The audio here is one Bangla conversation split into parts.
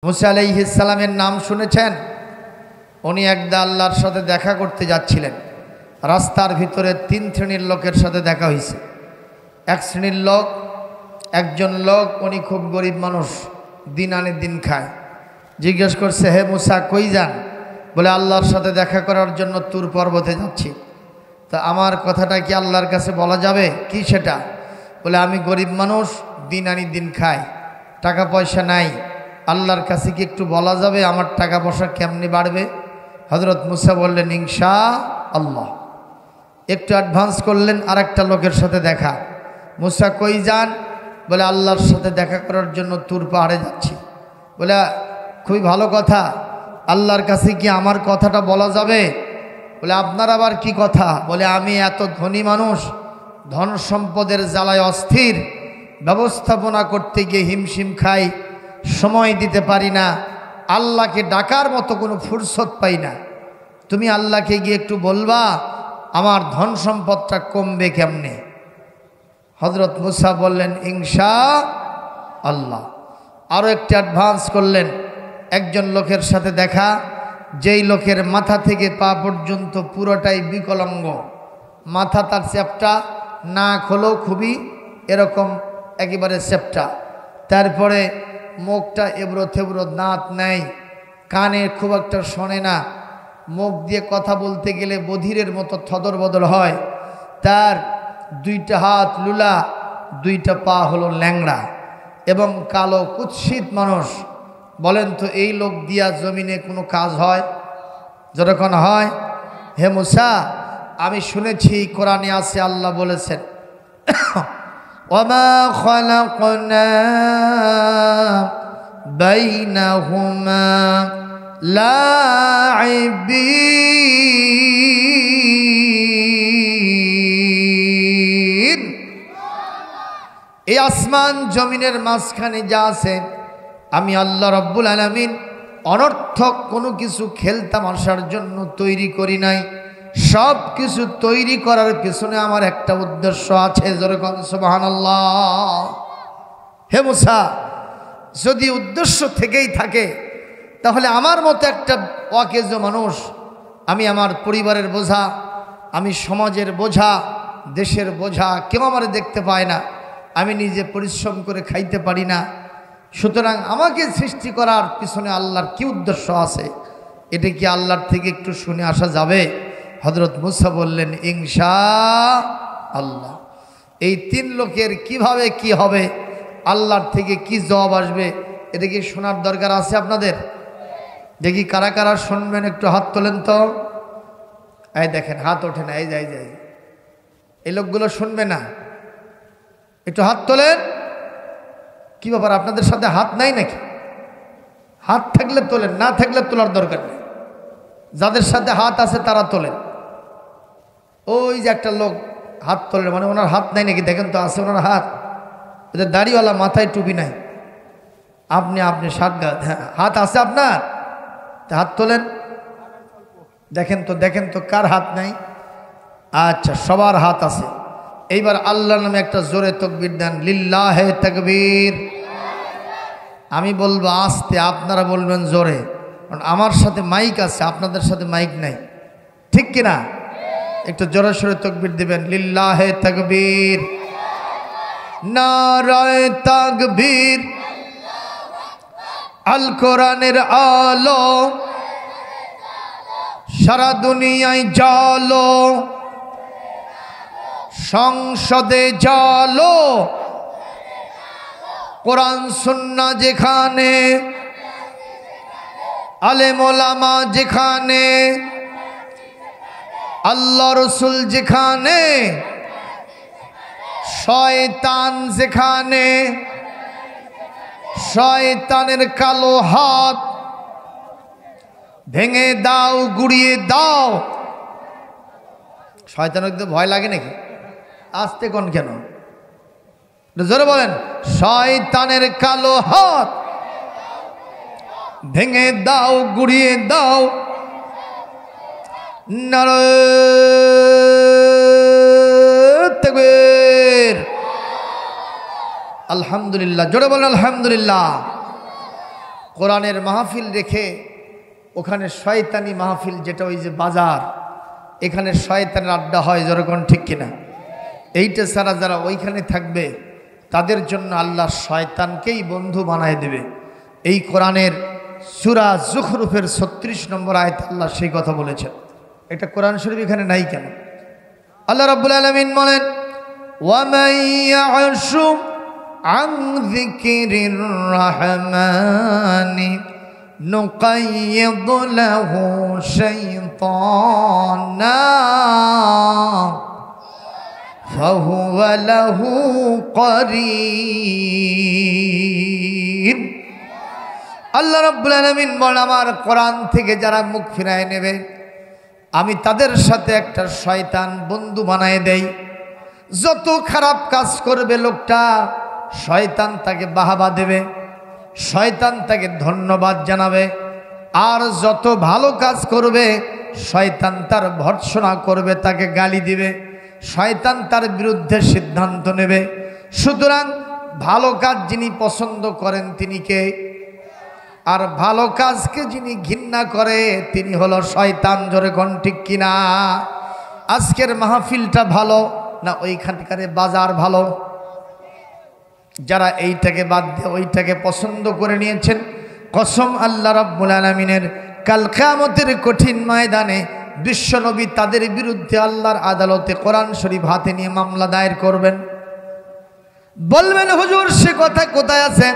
মুসা আলাইহিস সালামের নাম শুনেছেন? উনি একদা আল্লাহর সাথে দেখা করতে যাচ্ছিলেন। রাস্তার ভিতরে তিন শ্রেণীর লোকের সাথে দেখা হয়েছে। এক শ্রেণীর লোক, একজন লোক, উনি খুব গরিব মানুষ, দিন আনে দিন খায়। জিজ্ঞেস করছে, হে মুসা কই যান? বলে আল্লাহর সাথে দেখা করার জন্য তুর পর্বতে যাচ্ছি। তা আমার কথাটা কি আল্লাহর কাছে বলা যাবে? কি সেটা? বলে আমি গরিব মানুষ, দিন আনি দিন খাই, টাকা পয়সা নাই, আল্লাহর কাছে কি একটু বলা যাবে আমার টাকা পয়সা কেমনি বাড়বে? হযরত মুসা বললেন ইনশাআল্লাহ। একটু অ্যাডভান্স করলেন, আর একটা লোকের সাথে দেখা। মুসা কই যান? বলে আল্লাহর সাথে দেখা করার জন্য তুর পাহাড়ে যাচ্ছি। বলে খুবই ভালো কথা, আল্লাহর কাছে কি আমার কথাটা বলা যাবে? বলে আপনার আবার কি কথা? বলে আমি এত ধনী মানুষ, ধন সম্পদের জ্বালায় অস্থির, ব্যবস্থাপনা করতে গিয়ে হিমশিম খাই, সময় দিতে পারি না, আল্লাহকে ডাকার মতো কোনো ফুরসত পাই না। তুমি আল্লাহকে গিয়ে একটু বলবা আমার ধন সম্পদটা কমবে কেমনে? হযরত মুসা বললেন ইনশাআল্লাহ। আরও একটু অ্যাডভান্স করলেন, একজন লোকের সাথে দেখা, যেই লোকের মাথা থেকে পা পর্যন্ত পুরোটাই বিকলাঙ্গ, মাথা তার চ্যাপটা, নাক হলো খুবই এরকম একেবারে চ্যাপটা, তারপরে মুখটা এবড়ো থেবড়ো, দাঁত নেই, কানে খুব একটা শোনে না, মুখ দিয়ে কথা বলতে গেলে বধিরের মতো থদর বদল হয়, তার দুইটা হাত লুলা, দুইটা পা হলো ল্যাংড়া এবং কালো কুৎসিত মানুষ। বলেন তো এই লোক দিয়া জমিনে কোনো কাজ হয়? যতক্ষণ হয়। হে মুসা, আমি শুনেছি কোরআনে আছে, আল্লাহ বলেছেন ওয়ামা খালাকনা বাইনাহুমা লাইবিন। এই আসমান জমিনের মাঝখানে যা আছে, আমি আল্লাহ রব্বুল আলামিন অনর্থক কোনো কিছু খেলতামাশার জন্য তৈরি করি নাই। সব কিছু তৈরি করার পেছনে আমার একটা উদ্দেশ্য আছে। যেরকম সুবহানাল্লাহ। হে মুসা, যদি উদ্দেশ্য থেকেই থাকে তাহলে আমার মতো একটা অকেজ মানুষ, আমি আমার পরিবারের বোঝা, আমি সমাজের বোঝা, দেশের বোঝা, কেউ আমার দেখতে পায় না, আমি নিজে পরিশ্রম করে খাইতে পারি না। সুতরাং আমাকে সৃষ্টি করার পিছনে আল্লাহর কি উদ্দেশ্য আছে, এটা কি আল্লাহর থেকে একটু শুনে আসা যাবে? হযরত মুসা বললেন ইনশাআল্লাহ। এই তিন লোকের কিভাবে কি হবে, আল্লাহর থেকে কি জবাব আসবে, এটা কি শোনার দরকার আছে আপনাদের? দেখি কারা কারা শুনবেন, একটু হাত তোলেন তো। এই দেখেন হাত ওঠে না, এই যাই যাই, এই লোকগুলো শুনবে না, একটু হাত তোলেন। কি ব্যাপার, আপনাদের সাথে হাত নাই নাকি? হাত থাকলে তোলেন, না থাকলে তোলার দরকার নেই। যাদের সাথে হাত আছে তারা তোলেন। ওই যে একটা লোক হাত তোলেন, মানে ওনার হাত নাই নাকি? দেখেন তো আছে ওনার হাত, ওদের দাড়িওয়ালা, মাথায় টুপি নাই। আপনি সাতগাঁ, হ্যাঁ হাত আছে আপনার, হাত তোলেন। দেখেন তো কার হাত নাই? আচ্ছা, সবার হাত আছে। এইবার আল্লাহর নামে একটা জোরে তাকবীর দেন, লিল্লাহে তাকবীর। আমি বলবো আস্তে, আপনারা বলবেন জোরে, কারণ আমার সাথে মাইক আছে, আপনাদের সাথে মাইক নাই, ঠিক কিনা? একটু জোরে সোরে তাকবীর দিবেন, লিল্লাহে তাকবীর, নারায়ে তাকবীর। আল কোরআনের আলো সারা দুনিয়ায় জালো, সংসদে জালো, কোরআন সুন্নাহ যেখানে, আলেম ওলামা যেখানে, আল্লাহ রসুল যেখানে, শয়তান যেখানে, শয়তানের কালো হাত ভেঙে দাও, গুড়িয়ে দাও। শয়তানের তো ভয় লাগে নাকি? আসতে কোন কেন, জোরে বলেন, শয়তানের কালো হাত ভেঙে দাও, গুড়িয়ে দাও। নারায়ে তাকবীর। আলহামদুলিল্লাহ, জোরে বলেন আলহামদুলিল্লাহ। কোরআনের মাহফিল রেখে ওখানে শয়তানি মাহফিল, যেটা ওই যে বাজার, এখানে শয়তানের আড্ডা হয়, যেরকম ঠিক কিনা? এইটা ছাড়া যারা ওইখানে থাকবে তাদের জন্য আল্লাহ শয়তানকেই বন্ধু বানায় দেবে। এই কোরআনের সূরা যুখরুফের 36 নম্বর আয়াতে আল্লাহ সেই কথা বলেছেন। এটা কোরআন শরীফ এখানে নাই কেন? আল্লাহ রাব্বুল আলামিন বলেন, ওয়ামান ইয়া'শু আন যিকিরির রাহমানি নুকাইয়িদ লাহু শাইতানা ফাহুয়া লাহু করিন। আল্লাহ রাব্বুল আলামিন বলেন, আমার কোরআন থেকে যারা মুখ ফিরায় নেবে আমি তাদের সাথে একটা শয়তান বন্ধু বানায় দেই। যত খারাপ কাজ করবে লোকটা, শয়তান তাকে বাহাবা দেবে, শয়তান তাকে ধন্যবাদ জানাবে। আর যত ভালো কাজ করবে শয়তান তার ভর্ৎসনা করবে, তাকে গালি দিবে, শয়তান তার বিরুদ্ধে সিদ্ধান্ত নেবে। সুতরাং ভালো কাজ যিনি পছন্দ করেন তিনি কে? আর ভালো কাজকে যিনি ঘৃণা করে তিনি হলো শয়তান। জোরে কোন ঠিক কিনা? আজকের মাহফিলটা ভালো না ওইখানকার বাজার ভালো? যারা এইটাকে বাদ দিয়ে ওইটাকে পছন্দ করে নিয়েছেন, কসম আল্লাহ রাব্বুল আলামিনের, কাল কিয়ামতের কঠিন ময়দানে বিশ্বনবী তাদের বিরুদ্ধে আল্লাহর আদালতে কোরআন শরীফ হাতে নিয়ে মামলা দায়ের করবেন। বলবেন, হুজুর সে কথা কোথায় আছে?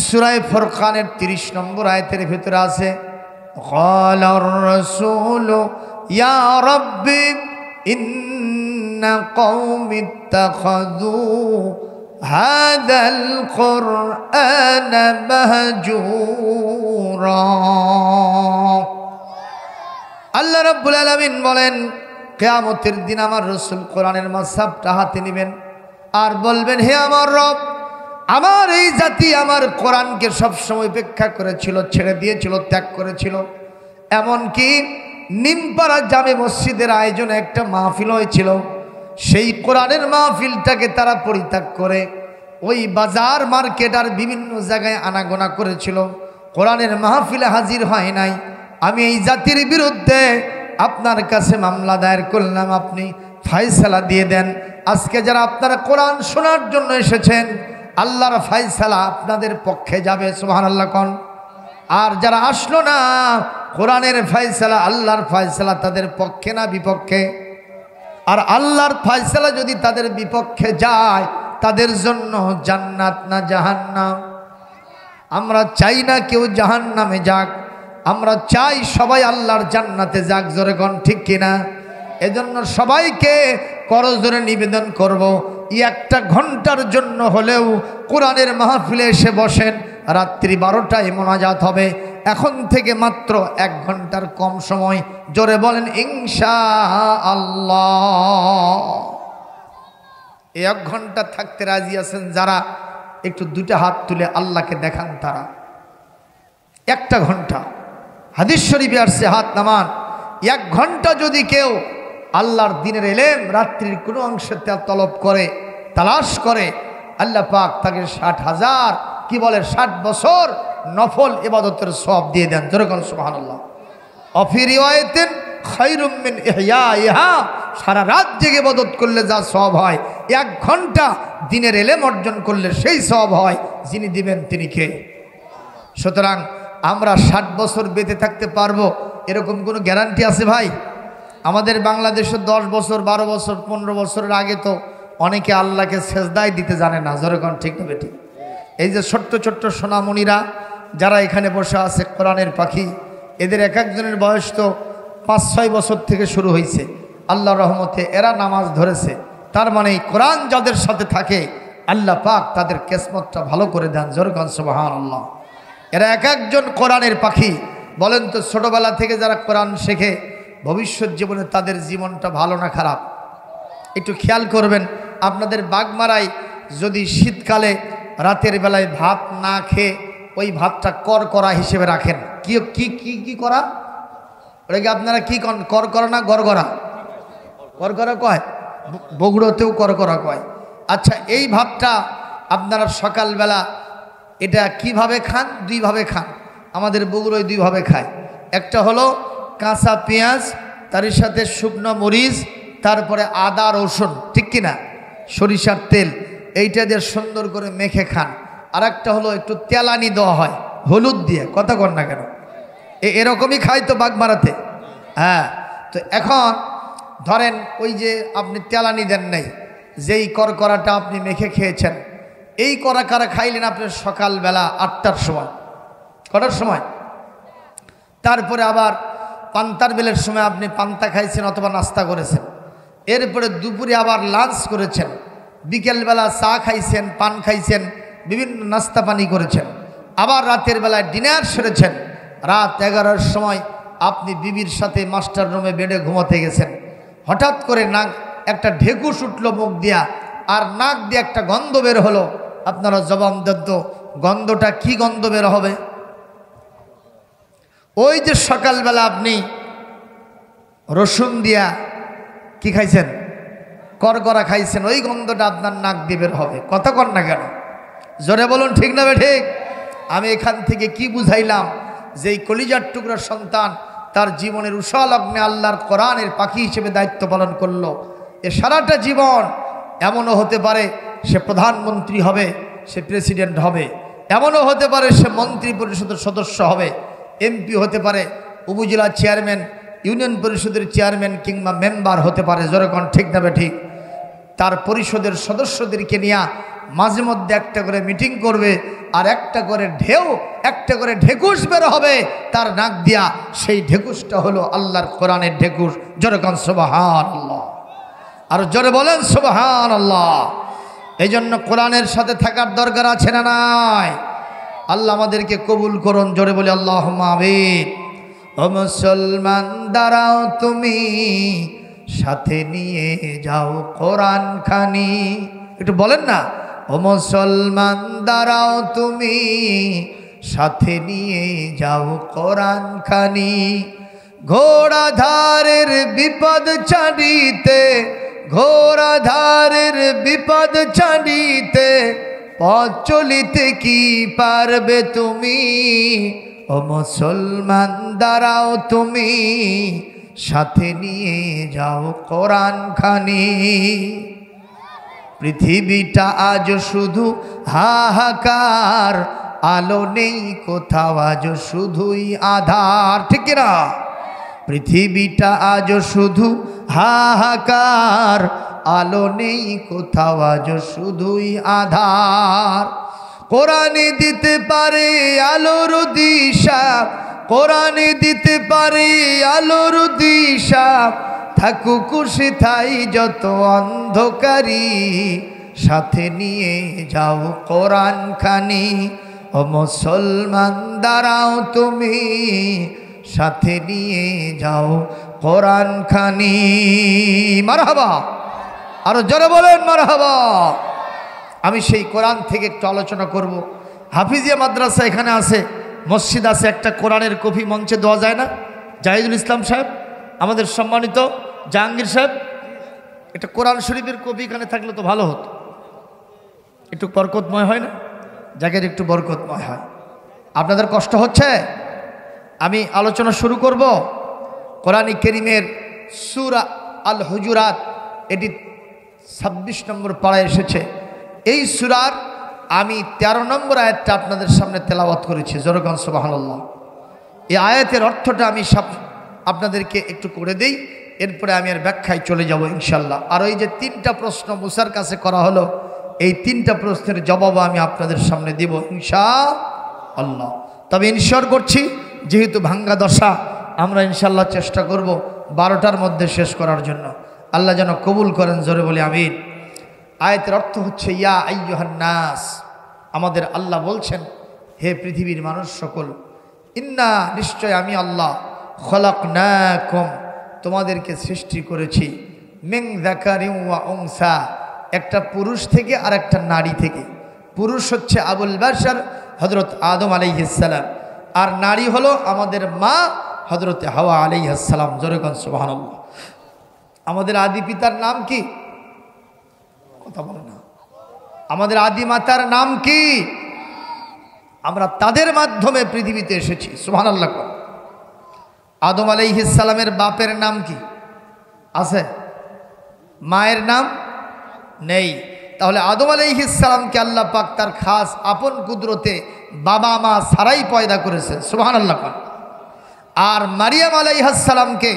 সূরা ফুরকানের 30 নম্বর আয়াতের ভিতরে আছে, ক্বালার রাসূলু ইয়া রাব্বি ইন্না কওমি ইত্তাখাযু হাযাল কুরআনা মাহজুরা। আল্লাহ রাব্বুল আলামিন বলেন, কিয়ামতের দিন আমার রাসূল কোরআনের মাসহাফটা হাতে নেবেন আর বলবেন, হে আমার রব, আমার এই জাতি আমার কোরআনকে সবসময় উপেক্ষা করেছিল, ছেড়ে দিয়েছিল, ত্যাগ করেছিল। এমনকি নিমপাড়া জামে মসজিদের আয়োজনে একটা মাহফিল হয়েছিল, সেই কোরআনের মাহফিলটাকে তারা পরিত্যাগ করে ওই বাজার মার্কেট আর বিভিন্ন জায়গায় আনাগোনা করেছিল, কোরআনের মাহফিলে হাজির হয় নাই। আমি এই জাতির বিরুদ্ধে আপনার কাছে মামলা দায়ের করলাম, আপনি ফায়সালা দিয়ে দেন। আজকে যারা আপনারা কোরআন শোনার জন্য এসেছেন, আল্লাহর ফায়সালা আপনাদের পক্ষে যাবে, সুবহানাল্লাহ কোন। আর যারা আসলো না, কোরআনের ফায়সালা, আল্লাহর ফায়সালা তাদের পক্ষে না বিপক্ষে? আর আল্লাহর ফায়সালা যদি তাদের বিপক্ষে যায়, তাদের জন্য জান্নাত না জাহান্নাম? আমরা চাই না কেউ জাহান্নামে যাক, আমরা চাই সবাই আল্লাহর জান্নাতে যাক। জোরে কোন ঠিক কিনা? এজন্য সবাইকে করজোরে নিবেদন করব, একটা ঘন্টার জন্য হলেও কোরআনের মাহফিলে এসে বসেন। রাত্রি 12টায় মোনাজাত হবে, এখন থেকে মাত্র 1 ঘন্টার কম সময়। জোরে বলেন ইনশাআল্লাহ। 1 ঘন্টা থাকতে রাজি আছেন যারা? একটু 2টা হাত তুলে আল্লাহকে দেখান তারা। 1টা ঘন্টা হাদিস শরীফে আসছে, হাত নামান। 1 ঘন্টা যদি কেউ আল্লাহর দ্বীনের ইলম রাত্রির কোনো অংশে তলব করে, তালাশ করে, আল্লাহ পাক তাকে 60,000 কি বলে 60 বছর নফল ইবাদতের সওয়াব দিয়ে দেন। যেরকম সুবহানাল্লাহ। অফি রিওয়ায়াতিন খায়রুম মিন ইহইয়া, সারা রাত জেগে ইবাদত করলে যা সওয়াব হয়, 1 ঘন্টা দ্বীনের ইলম অর্জন করলে সেই সওয়াব হয়। যিনি দিবেন তিনি কে? সুতরাং আমরা 60 বছর বেঁচে থাকতে পারবো এরকম কোনো গ্যারান্টি আছে ভাই? আমাদের বাংলাদেশে 10 বছর 12 বছর 15 বছরের আগে তো অনেকে আল্লাহকে সেজদায় দিতে জানে না। যেরকম ঠিক না বেটি? এই যে ছোট্ট ছোট্ট সোনামণিরা যারা এখানে বসে আছে, কোরআনের পাখি, এদের এক একজনের বয়স তো 5-6 বছর থেকে শুরু হয়েছে। আল্লাহর রহমতে এরা নামাজ ধরেছে, তার মানে কোরআন যাদের সাথে থাকে আল্লাহ পাক তাদের কিসমতটা ভালো করে দেন। যেরকম সুবহানাল্লাহ। এরা এক একজন কোরআনের পাখি। বলেন তো, ছোটবেলা থেকে যারা কোরআন শেখে ভবিষ্যৎ জীবনে তাদের জীবনটা ভালো না খারাপ? একটু খেয়াল করবেন, আপনাদের বাগমারায় যদি শীতকালে রাতের বেলায় ভাত না খেয়ে ওই ভাতটা করকরা হিসেবে রাখেন, কি কি কি কি করা? ওটাকে আপনারা কি করকরা না গড়গড়া? করকরা কয়, বগুড়োতেও করকরা কয়। আচ্ছা, এই ভাতটা আপনারা সকালবেলা এটা কিভাবে খান? 2 ভাবে খান। আমাদের বগুড়ায় দুইভাবে খায়। একটা হলো কাঁচা পেঁয়াজ, তার সাথে শুকনো মরিচ, তারপরে আদা রসুন, ঠিক কিনা, সরিষার তেল, এইটা দিয়ে সুন্দর করে মেখে খান। আর একটা হলো একটু তেলানি দেওয়া হয় হলুদ দিয়ে, কথা কর না কেন, এরকমই খায় তো বাগমারাতে। হ্যাঁ, তো এখন ধরেন ওই যে আপনি তেলানি দেন নাই, যেই করকরাটা আপনি মেখে খেয়েছেন, এই করা খাইলেন আপনি সকালবেলা 8টার সময়, কটার সময়, তারপরে আবার পান্তার বেলের সময় আপনি পান্তা খাইছেন অথবা নাস্তা করেছেন, এরপরে দুপুরে আবার লাঞ্চ করেছেন, বিকেলবেলা চা খাইছেন, পান খাইছেন, বিভিন্ন নাস্তা পানি করেছেন, আবার রাতের বেলায় ডিনার সেরেছেন। রাত 11টার সময় আপনি বিবির সাথে মাস্টার রুমে বেডে ঘুমাতে গেছেন, হঠাৎ করে নাক একটা ঢেকুস উঠল মুখ দিয়া, আর নাক দিয়ে একটা গন্ধ বের হলো। আপনারা জবাব দেন তো, গন্ধটা কি গন্ধ বের হবে? ওই যে সকালবেলা আপনি রসুন দিয়া কি খাইছেন, করকরা খাইছেন, ওই গন্ধটা আপনার নাক দিয়ে বের হবে। কথা কর না কেন, জোরে বলুন, ঠিক না বে ঠিক? আমি এখান থেকে কি বুঝাইলাম, যে এই কলিজার টুকরার সন্তান তার জীবনের উষা লগ্নে আল্লাহর কোরআনের পাখি হিসেবে দায়িত্ব পালন করলো, এ সারাটা জীবন এমনও হতে পারে সে প্রধানমন্ত্রী হবে, সে প্রেসিডেন্ট হবে, এমনও হতে পারে সে মন্ত্রী পরিষদের সদস্য হবে, এমপি হতে পারে, উপজেলা চেয়ারম্যান, ইউনিয়ন পরিষদের চেয়ারম্যান কিংবা মেম্বার হতে পারে। যেরকম ঠিক না ঠিক? তার পরিষদের সদস্যদেরকে নিয়ে মাঝে মধ্যে একটা করে মিটিং করবে, আর একটা করে ঢেকুস বের হবে তার নাক দিয়া। সেই ঢেকুসটা হলো আল্লাহর কোরআনের ঢেকুস। যেরকম সুবহানাল্লাহ, আর জোরে বলেন সুবহানাল্লাহ। এই জন্য কোরআনের সাথে থাকার দরকার আছে না নাই? আল্লাহ আমাদেরকে কবুল করুন, জোরে বলি আল্লাহুম্মা আমিন। ও মুসলমান দাঁড়াও তুমি, সাথে নিয়ে যাও কোরআন খানি। একটু বলেন না, ও মুসলমান দাঁড়াও তুমি, সাথে নিয়ে যাও কোরআন খানি। ঘোড়াধারের বিপদ ছাড়িতে, ঘোড়াধারের বিপদ ছাড়িতে, পথ চলিতে কি পারবে তুমি? ও মুসলমান দাঁড়াও তুমি, সাথে নিয়ে যাও কোরআন খানি। পৃথিবীটা আজ শুধু হাহাকার, আলো নেই কোথাও, আজ শুধুই আধার, ঠিক না? পৃথিবীটা আজ শুধু হাহাকার, আলো নেই কোথাও, আজ শুধুই আধার। কোরআনে দিতে পারে আলোর দিশা, কোরআনে দিতে পারে আলোর দিশা, থাকুক সেথাই যত অন্ধকারী, সাথে নিয়ে যাও কোরআন খানি। ও মুসলমান দাঁড়াও তুমি, সাথে নিয়ে যাও কোরআন খানি। মারহাবা, আরো জোরে বলেন মারহাবা। আমি সেই কোরআন থেকে একটু আলোচনা করব। হাফিজিয়া মাদ্রাসা এখানে আছে, মসজিদ আছে, একটা কোরআনের কপি মঞ্চে দেওয়া যায় না? জাহিদুল ইসলাম সাহেব, আমাদের সম্মানিত জাহাঙ্গীর সাহেব, একটা কোরআন শরীফের কপি এখানে থাকলে তো ভালো হতো, একটু বরকতময় হয় না? জায়গার একটু বরকতময় হয়। আপনাদের কষ্ট হচ্ছে? আমি আলোচনা শুরু করব। কোরআনে কারীমের সূরা আল হুজুরাত, এটি 26 নম্বর পাড়ায় এসেছে। এই সূরার আমি 13 নম্বর আয়াতটা আপনাদের সামনে তেলাওয়াত করেছি। যেরকম সুবহানাল্লাহ। এই আয়াতের অর্থটা আমি আপনাদেরকে একটু করে দেই, এরপরে আমি আর ব্যাখ্যায় চলে যাব ইনশাল্লাহ। আর ওই যে 3টা প্রশ্ন মুসার কাছে করা হলো, এই 3টা প্রশ্নের জবাব আমি আপনাদের সামনে দিব ইনশাআল্লাহ। তবে ইনশার করছি, যেহেতু ভাঙ্গা দশা, আমরা ইনশাল্লাহ চেষ্টা করব 12টার মধ্যে শেষ করার জন্য। আল্লাহ যেন কবুল করেন, জোরে বলি আমিন। আয়াতের অর্থ হচ্ছে, ইয়া আইয়ুহান নাস, আমাদের আল্লাহ বলছেন, হে পৃথিবীর মানুষ সকল, ইন্না, নিশ্চয় আমি আল্লাহ, খলাকনাকুম, তোমাদেরকে সৃষ্টি করেছি, মিন যাকারিন ওয়া উনসা, একটা পুরুষ থেকে আর একটা নারী থেকে। পুরুষ হচ্ছে আবুল বাশার হযরত আদম আলাইহিস সালাম, আর নারী হলো আমাদের মা হযরত হাওয়া আলাইহিস সালাম। জোরে কোন সুবহানাল্লাহ। আমাদের আদি পিতার নাম কি? কথা বলে না। আমাদের আদি মাতার নাম কি? আমরা তাদের মাধ্যমে পৃথিবীতে এসেছি। সুবহানাল্লাহ। আদম আলাইহিস সালামের বাপের নাম কি আছে? মায়ের নাম নেই। তাহলে আদম আলাইহিস সালামকে আল্লাহ পাক তার খাস আপন কুদরতে বাবা মা ছাড়াই পয়দা করেছে। সুবহানাল্লাহ। আর মারিয়াম আলাইহিস সালামকে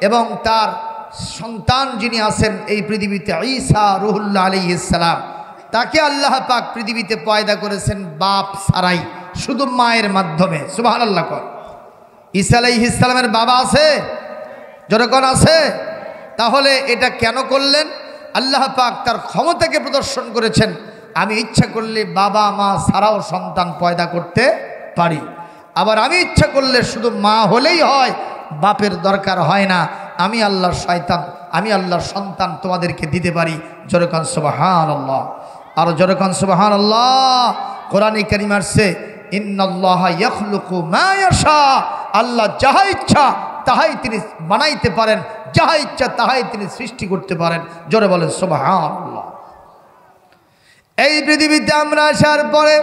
এবং তার সন্তান যিনি আছেন এই পৃথিবীতে ঈসা রুহুল্লাহ আলাইহিস সালাম, তাকে আল্লাহ পাক পৃথিবীতে পয়দা করেছেন বাপ ছাড়াই, শুধু মায়ের মাধ্যমে। সুবহানাল্লাহ। ঈসা আলাইহিস সালামের বাবা আছে? যখন আছে, তাহলে এটা কেন করলেন? আল্লাহ পাক তার ক্ষমতাকে প্রদর্শন করেছেন, আমি ইচ্ছা করলে বাবা মা ছাড়াও সন্তান পয়দা করতে পারি। আবার আমি ইচ্ছা করলে শুধু মা হলেই হয়, বাপের দরকার হয় না। আমি আল্লাহর শয়তান, আমি আল্লাহর সন্তান তোমাদেরকে দিতে পারি। যেরকম সুবহানাল্লাহ। আর যেরকম সুবহানাল্লাহ। কোরআনে কারীম আছে ইন্নাল্লাহা ইয়াখলুকু মা ইয়াশা, আল্লাহ যাহা ইচ্ছা তাহাই তিনি বানাইতে পারেন, যাহা ইচ্ছা তাহাই তিনি সৃষ্টি করতে পারেন। জোরে বলেন সুবহানাল্লাহ। এই পৃথিবীতে আমরা আসার পরে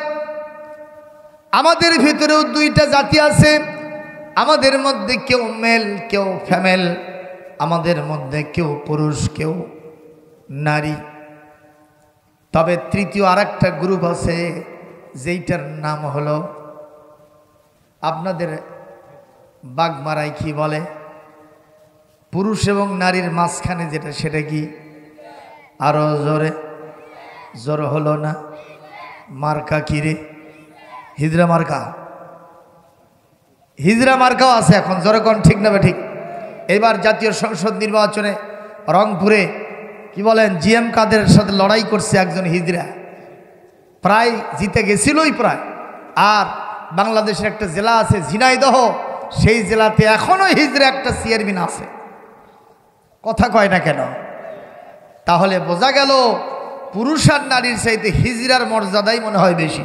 আমাদের ভিতরেও দুইটা জাতি আছে। আমাদের মধ্যে কেউ মেল কেউ ফিমেল, আমাদের মধ্যে কেউ পুরুষ কেউ নারী। তবে তৃতীয় আরেকটা গ্রুপ আছে, যেইটার নাম হলো আপনাদের বাগমারায় কি বলে, পুরুষ এবং নারীর মাঝখানে যেটা, সেটা কি? আরো জোরে, জোর হলো না? মার্কা কি রে? হিজরা মার্কা। হিজরা মার্কাও আছে এখন, জোরে কোন ঠিক না ঠিক? এবার জাতীয় সংসদ নির্বাচনে রংপুরে কি বলেন জিএম কাদের সাথে লড়াই করছে একজন হিজরা, প্রায় জিতে গেছিলই প্রায়। আর বাংলাদেশের একটা জেলা আছে ঝিনাইদহ, সেই জেলাতে এখনো হিজরা একটা চেয়ারম্যান আছে। কথা কয় না কেন? তাহলে বোঝা গেল পুরুষ আর নারীর চাইতে হিজরার মর্যাদাই মনে হয় বেশি।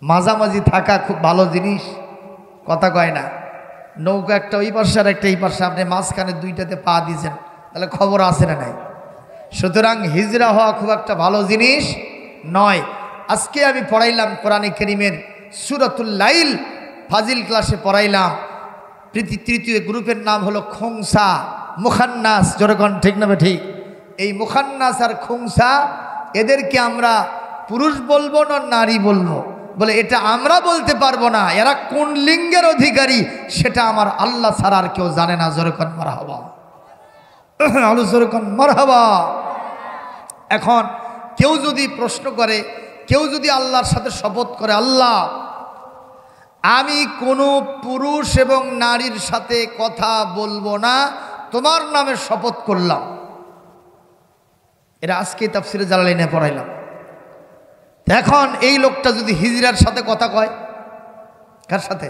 মাঝামাঝি থাকা খুব ভালো জিনিস। কথা কয় না? নৌকা একটা ওই পাশে আর একটা এই পাশে, আপনি মাঝখানে দুইটাতে পা দিয়েছেন, তাহলে খবর আছে না নাই? সুতরাং হিজরা হওয়া খুব একটা ভালো জিনিস নয়। আজকে আমি পড়াইলাম কোরআনে কারীমের সূরাতুল লাইল, ফাজিল ক্লাসে পড়াইলাম। তৃতীয় গ্রুপের নাম হলো খুংসা, মুখান্নাস। যেরকম ঠিক না ঠিক? এই মুখান্নাস আর খুংসা, এদেরকে আমরা পুরুষ বলবো না নারী বলবো? বলে এটা আমরা বলতে পারবো না, এরা কোন লিঙ্গের অধিকারী সেটা আমার আল্লাহ ছাড়া আর কেউ জানে না। যেরকম মারহাবা, যেরকম মারহাবা। এখন কেউ যদি প্রশ্ন করে, কেউ যদি আল্লাহর সাথে শপথ করে, আল্লাহ আমি কোনো পুরুষ এবং নারীর সাথে কথা বলবো না, তোমার নামে শপথ করলাম। এটা আজকে তাফসিরে জালালাইনে পড়াইলাম। এখন এই লোকটা যদি হিজরার সাথে কথা কয়, কার সাথে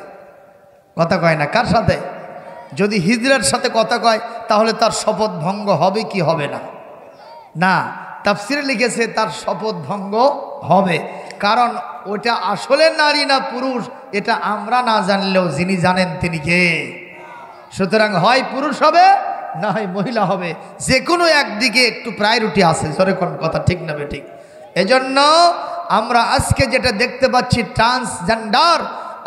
কথা কয় না? কার সাথে? যদি হিজরার সাথে কথা কয় তাহলে তার শপথ ভঙ্গ হবে কি হবে না? না, তাফসিরে লিখেছে তার শপথ ভঙ্গ হবে। কারণ ওটা আসলে নারী না পুরুষ এটা আমরা না জানলেও যিনি জানেন তিনি কে? সুতরাং হয় পুরুষ হবে না হয় মহিলা হবে, যে কোনো একদিকে একটু প্রায়োরিটি আছে। যেরকম কথা ঠিক না ঠিক? এজন্য আমরা আজকে যেটা দেখতে পাচ্ছি ট্রান্সজেন্ডার,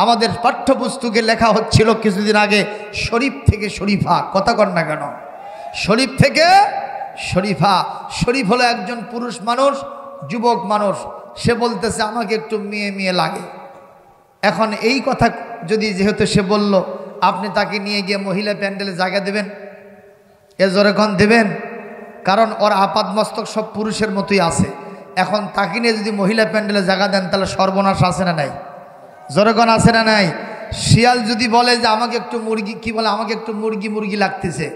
আমাদের পাঠ্যপুস্তকে লেখা হচ্ছিল কিছুদিন আগে শরীফ থেকে শরীফা। কথা কর না কেন? শরীফ থেকে শরীফা। শরীফ হলো একজন পুরুষ মানুষ, যুবক মানুষ, সে বলতেছে আমাকে একটু মেয়ে মেয়ে লাগে। এখন এই কথা যদি যেহেতু সে বলল, আপনি তাকে নিয়ে গিয়ে মহিলা প্যান্ডেলে জায়গা দেবেন? এ যেরকম দেবেন, কারণ ওর আপাত মস্তক সব পুরুষের মতোই আছে। এখন তাকে নিয়ে যদি মহিলা প্যান্ডেলে জায়গা দেন তাহলে সর্বনাশ আছে না নাই? যেরকম আছে না নাই? শিয়াল যদি বলে যে আমাকে একটু মুরগি, কি বলে, আমাকে একটু মুরগি মুরগি লাগতেছে,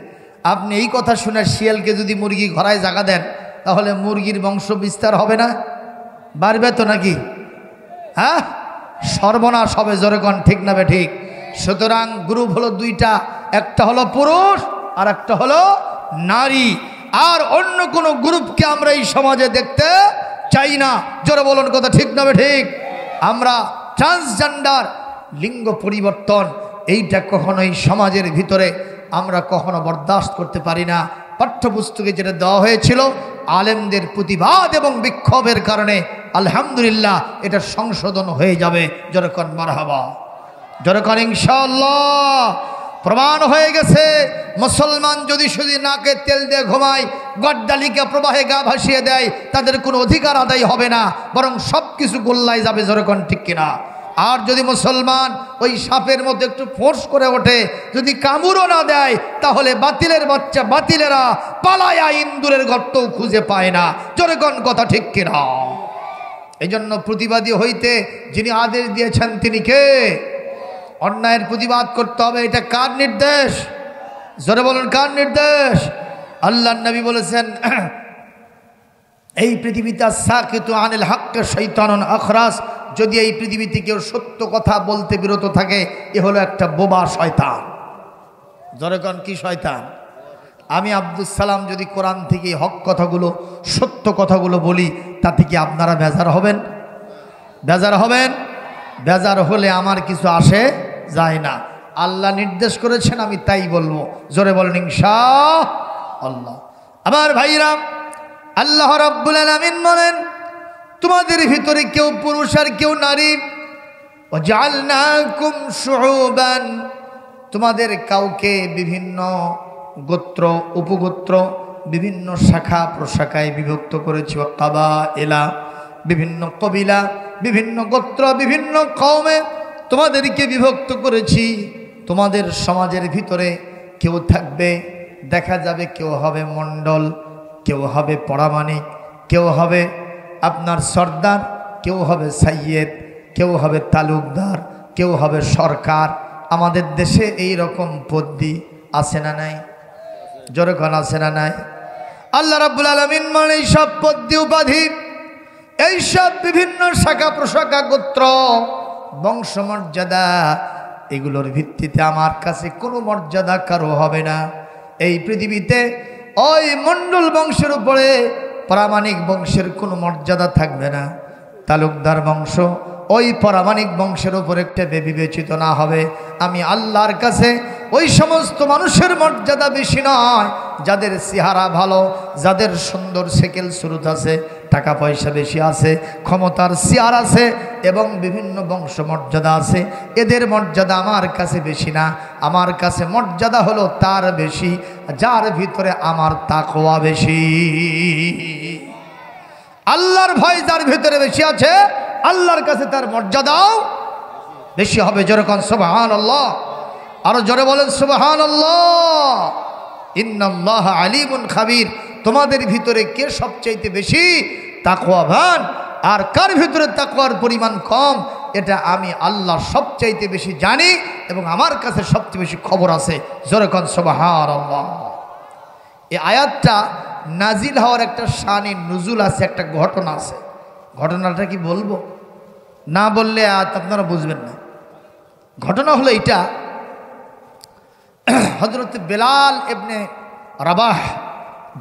আপনি এই কথা শুনে শিয়ালকে যদি মুরগি ঘরায় জায়গা দেন তাহলে মুরগির বংশ বিস্তার হবে না? বাড়বে তো নাকি? হ্যাঁ, সর্বনাশ হবে। যেরকম ঠিক না ঠিক? সুতরাং গ্রুপ হলো দুইটা, একটা হলো পুরুষ আর একটা হলো নারী। আর অন্য কোনো গ্রুপকে আমরা এই সমাজে দেখতে চাই না। জোরে বলুন কথা ঠিক না ঠিক? আমরা ট্রান্সজেন্ডার, লিঙ্গ পরিবর্তন, এইটা কখনোই সমাজের ভিতরে আমরা কখনো বরদাস্ত করতে পারি না। পাঠ্যপুস্তকে যেটা দেওয়া হয়েছিল আলেমদের প্রতিবাদ এবং বিক্ষোভের কারণে আলহামদুলিল্লাহ এটা সংশোধন হয়ে যাবে। যেরকম মারহাবা, যেরকম ইনশাআল্লাহ। প্রমাণ হয়ে গেছে মুসলমান যদি শুধু নাকে তেল দিয়ে ঘুমায়, গড্ডালিকা প্রবাহে গা ভাসিয়ে দেয়, তাদের কোনো অধিকার আদায় হবে না, বরং সব কিছু গোল্লায় যাবে। যেরকম ঠিক কিনা? আর যদি মুসলমান ওই সাপের মধ্যে একটু ফোর্স করে ওঠে, যদি কামড়ও না দেয়, তাহলে বাতিলের বাচ্চা বাতিলেরা পালায়া ইন্দুরের গর্তও খুঁজে পায় না। যেরকম কথা ঠিক কিনা? এই জন্য প্রতিবাদী হইতে যিনি আদেশ দিয়েছেন তিনি কে? অন্যায়ের প্রতিবাদ করতে হবে। এটা কার নির্দেশ? জোরে বলুন, কার নির্দেশ? আল্লাহর নবী বলেছেন, এই পৃথিবীতে সাকিতু আনিল হক শয়তানুন আখরাস, যদি এই পৃথিবীতে কেউ সত্য কথা বলতে বিরত থাকে, এ হলো একটা বোবা শয়তান। জোরে কোন, কি শয়তান? আমি আব্দুল সালাম যদি কোরআন থেকে হক কথাগুলো, সত্য কথাগুলো বলি, তাতে কি আপনারা বেজার হবেন? বেজার হবেন? বেজার হলে আমার কিছু আসে যায় না। আল্লাহ নির্দেশ করেছেন, আমি তাই বলবো। জোরে বলেন ইনশাআল্লাহ। আমার ভাইরা, আল্লাহ রাব্বুল আলামিন বলেন, তোমাদের ভিতরে কেউ পুরুষ আর কেউ নারী, ওয়াজআলনাকুম শুউবান, তোমাদের কাউকে বিভিন্ন গোত্র উপগোত্র বিভিন্ন শাখা প্রশাখায় বিভক্ত করেছি। কাবাইলা, বিভিন্ন কবিলা, বিভিন্ন গোত্র, বিভিন্ন কওমে তোমাদেরকে বিভক্ত করেছি। তোমাদের সমাজের ভিতরে কেউ থাকবে, দেখা যাবে কেউ হবে মণ্ডল, কেউ হবে পরামানিক, কেউ হবে আপনার সর্দার, কেউ হবে সাইয়েদ, কেউ হবে তালুকদার, কেউ হবে সরকার। আমাদের দেশে এই রকম পদ্ধতি আছে না নাই? জোরখান আছে না নাই? আল্লাহ রাব্বুল আলামিন মানে এই সব পদ্ধতি উপাধি, এই সব বিভিন্ন শাখা প্রশাখা গোত্র বংশমর্যাদা, এগুলোর ভিত্তিতে আমার কাছে কোনো মর্যাদা কারো হবে না। এই পৃথিবীতে ওই মণ্ডল বংশের উপরে প্রামাণিক বংশের কোনো মর্যাদা থাকবে না। তালুকদার বংশ ওই প্রামাণিক বংশের উপর একটা বিবেচিত না হবে। আমি আল্লাহর কাছে ওই সমস্ত মানুষের মর্যাদা বেশি নয় যাদের চেহারা ভালো, যাদের সুন্দর সেকেল সুরত আছে, টাকা পয়সা বেশি আছে, ক্ষমতার চেয়ার আছে এবং বিভিন্ন বংশ মর্যাদা আছে। এদের মর্যাদা আমার কাছে বেশি না। আমার কাছে মর্যাদা হলো তার বেশি যার ভিতরে আমার তাকওয়া বেশি। আল্লাহর ভয় যার ভিতরে বেশি আছে, আল্লাহর কাছে তার মর্যাদাও বেশি হবে। যেরকম সুবহানাল্লাহ, আরো জোরে বলেন সুবহানাল্লাহ। ইন্নাল্লাহ আলিমুন খাবির, তোমাদের ভিতরে কে সবচাইতে বেশি তাকওয়াবান আর কার ভিতরে তাকওয়ার পরিমাণ কম, এটা আমি আল্লাহ সবচাইতে বেশি জানি এবং আমার কাছে সবচেয়ে বেশি খবর আছে। যেরকম সুবহানাল্লাহ। এই আয়াতটা নাজিল হওয়ার একটা শানে নুজুল আছে, একটা ঘটনা আছে। ঘটনাটা কি বলবো? না বললে আপনারা বুঝবেন না। ঘটনা হলো এটা, হযরত বেলাল ইবনে রাবাহ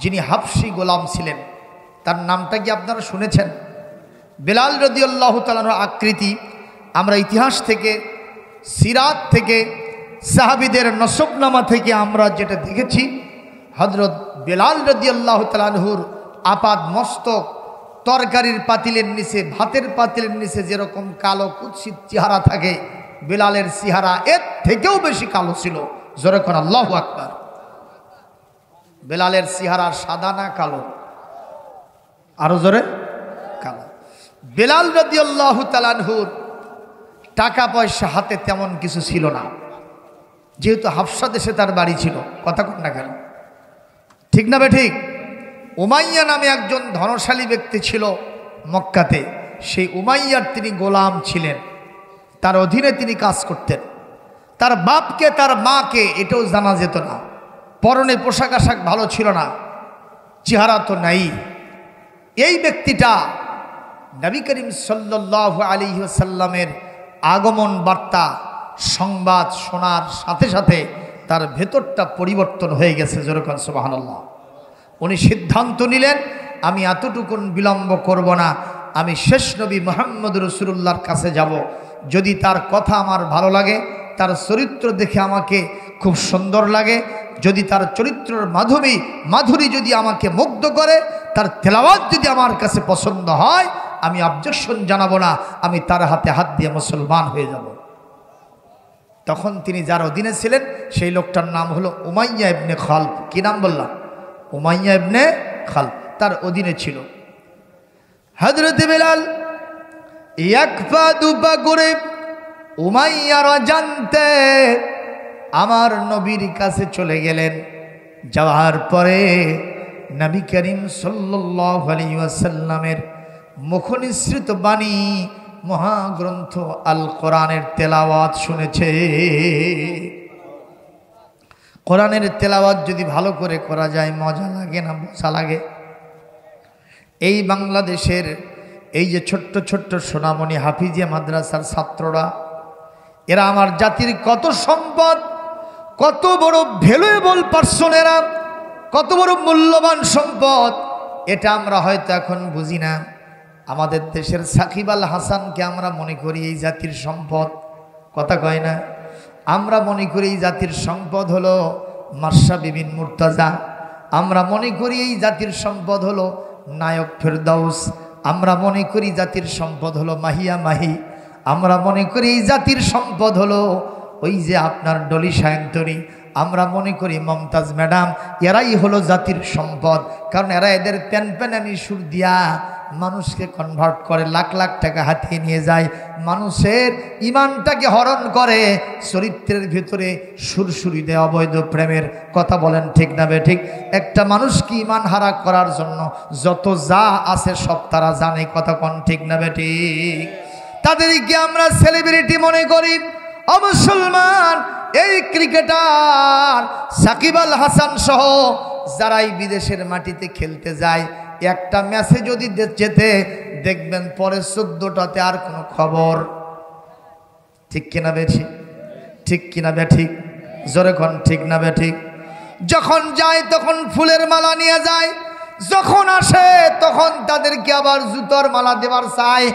যিনি হাবশী গোলাম ছিলেন, তার নামটা কি আপনারা শুনেছেন? বেলাল রাদিয়াল্লাহু তাআলার আকৃতি আমরা ইতিহাস থেকে, সিরাত থেকে, সাহাবীদের নসবনামা থেকে আমরা যেটা দেখেছি, হযরত বেলাল রাদিয়াল্লাহু তাআলা আনহুর আপাদ মস্তক তরকারির পাতিলের নিচে, ভাতের পাতিলের নিচে যেরকম কালো কুৎসিত চেহারা থাকে, বেলালের চেহারা এর থেকেও বেশি কালো ছিল। যেরকম আল্লাহু আকবার। বেলালের চেহারা সাদা না কালো? আরো জোরে কালো। বেলাল রাদিয়াল্লাহু তাআলা আনহুর টাকা পয়সা হাতে তেমন কিছু ছিল না, যেহেতু হাবশা দেশে তার বাড়ি ছিল। কথা কোন না কেন? ঠিক না বে ঠিক? উমাইয়া নামে একজন ধনশালী ব্যক্তি ছিল মক্কাতে। সেই উমাইয়ার তিনি গোলাম ছিলেন, তার অধীনে তিনি কাজ করতেন। তার বাপকে তার মাকে এটাও জানা যেত না। পরনে পোশাক আশাক ভালো ছিল না, চেহারা তো নাই। এই ব্যক্তিটা নবী করিম সাল্লাল্লাহু আলাইহি ওয়াসাল্লামের আগমন বার্তা সংবাদ শোনার সাথে সাথে তার ভেতরটা পরিবর্তন হয়ে গেছে। যেরকম সুবহানাল্লাহ। উনি সিদ্ধান্ত নিলেন, আমি এতটুকুন বিলম্ব করব না, আমি শেষ নবী মুহাম্মদ রাসূলুল্লাহর কাছে যাব। যদি তার কথা আমার ভালো লাগে, তার চরিত্র দেখে আমাকে খুব সুন্দর লাগে, যদি তার চরিত্রের মাধুরী যদি আমাকে মুগ্ধ করে, তার তেলাওয়াত যদি আমার কাছে পছন্দ হয়, আমি অবজেকশন জানাবো না, আমি তার হাতে হাত দিয়ে মুসলমান হয়ে যাব। তখন তিনি যার অধীনে ছিলেন সেই লোকটার নাম হলো উমাইয়া ইবনে খালফ। কি নাম বললাম? উমাইয়া ইবনে খালফ, তার অধীনে ছিল। হযরত বিলাল এক পা দুপা করে উমাইয়ার জানতে আমার নবীর কাছে চলে গেলেন। যাওয়ার পরে নবী করিম সাল্লাল্লাহু আলাইহি ওয়াসাল্লামের মুখনিসৃত বাণী মহাগ্রন্থ আল কোরআনের তেলাওয়াত শুনেছে। কোরআনের তেলাওয়াত যদি ভালো করে করা যায় মজা লাগে না মজা লাগে? এই বাংলাদেশের এই যে ছোট্ট ছোট্ট সোনামণি হাফিজিয়া মাদ্রাসার ছাত্ররা, এরা আমার জাতির কত সম্পদ, কত বড় ভ্যালুয়েবল পার্সন, এরা কত বড় মূল্যবান সম্পদ, এটা আমরা হয়তো এখন বুঝি না। আমাদের দেশের সাকিব আল হাসানকে আমরা মনে করি এই জাতির সম্পদ, কথা কয় না? আমরা মনে করি এই জাতির সম্পদ হলো মাশরাফি বিবিন মুর্তজা, আমরা মনে করি এই জাতির সম্পদ হলো নায়ক ফেরদাউস, আমরা মনে করি জাতির সম্পদ হলো মাহিয়া মাহি, আমরা মনে করি এই জাতির সম্পদ হলো ওই যে আপনার ডলি সায়ন্তনী, আমরা মনে করি মমতাজ ম্যাডাম, এরাই হলো জাতির সম্পদ। কারণ এরা এদের প্যানপ্যানানি সুর দিয়া মানুষকে কনভার্ট করে, লাখ লাখ টাকা হাতিয়ে নিয়ে যায়, মানুষের ইমানটাকে হরণ করে, চরিত্রের ভিতরে সুরসুরি দেয় অবৈধ প্রেমের। কথা বলেন ঠিক না বেঠিক? একটা মানুষকে ইমান হারা করার জন্য যত যা আছে সব তারা জানে। কথা কোন ঠিক না বেঠিক? তাদেরকে আমরা সেলিব্রিটি মনে করি। ও মুসলমান, এই ক্রিকেটার সাকিব আল হাসান সহ যারাই বিদেশের মাটিতে খেলতে যায়, একটা ম্যাচে যদি যেতে দেখবেন পরে 14টাতে আর কোনো খবর। ঠিক কিনা বেঠিক? ঠিক কিনা বেঠিক? জোরে কোন ঠিক না বেঠিক? যখন যায় তখন ফুলের মালা নিয়ে যায়, যখন আসে তখন তাদেরকে আবার জুতোর মালা দেবার চায়।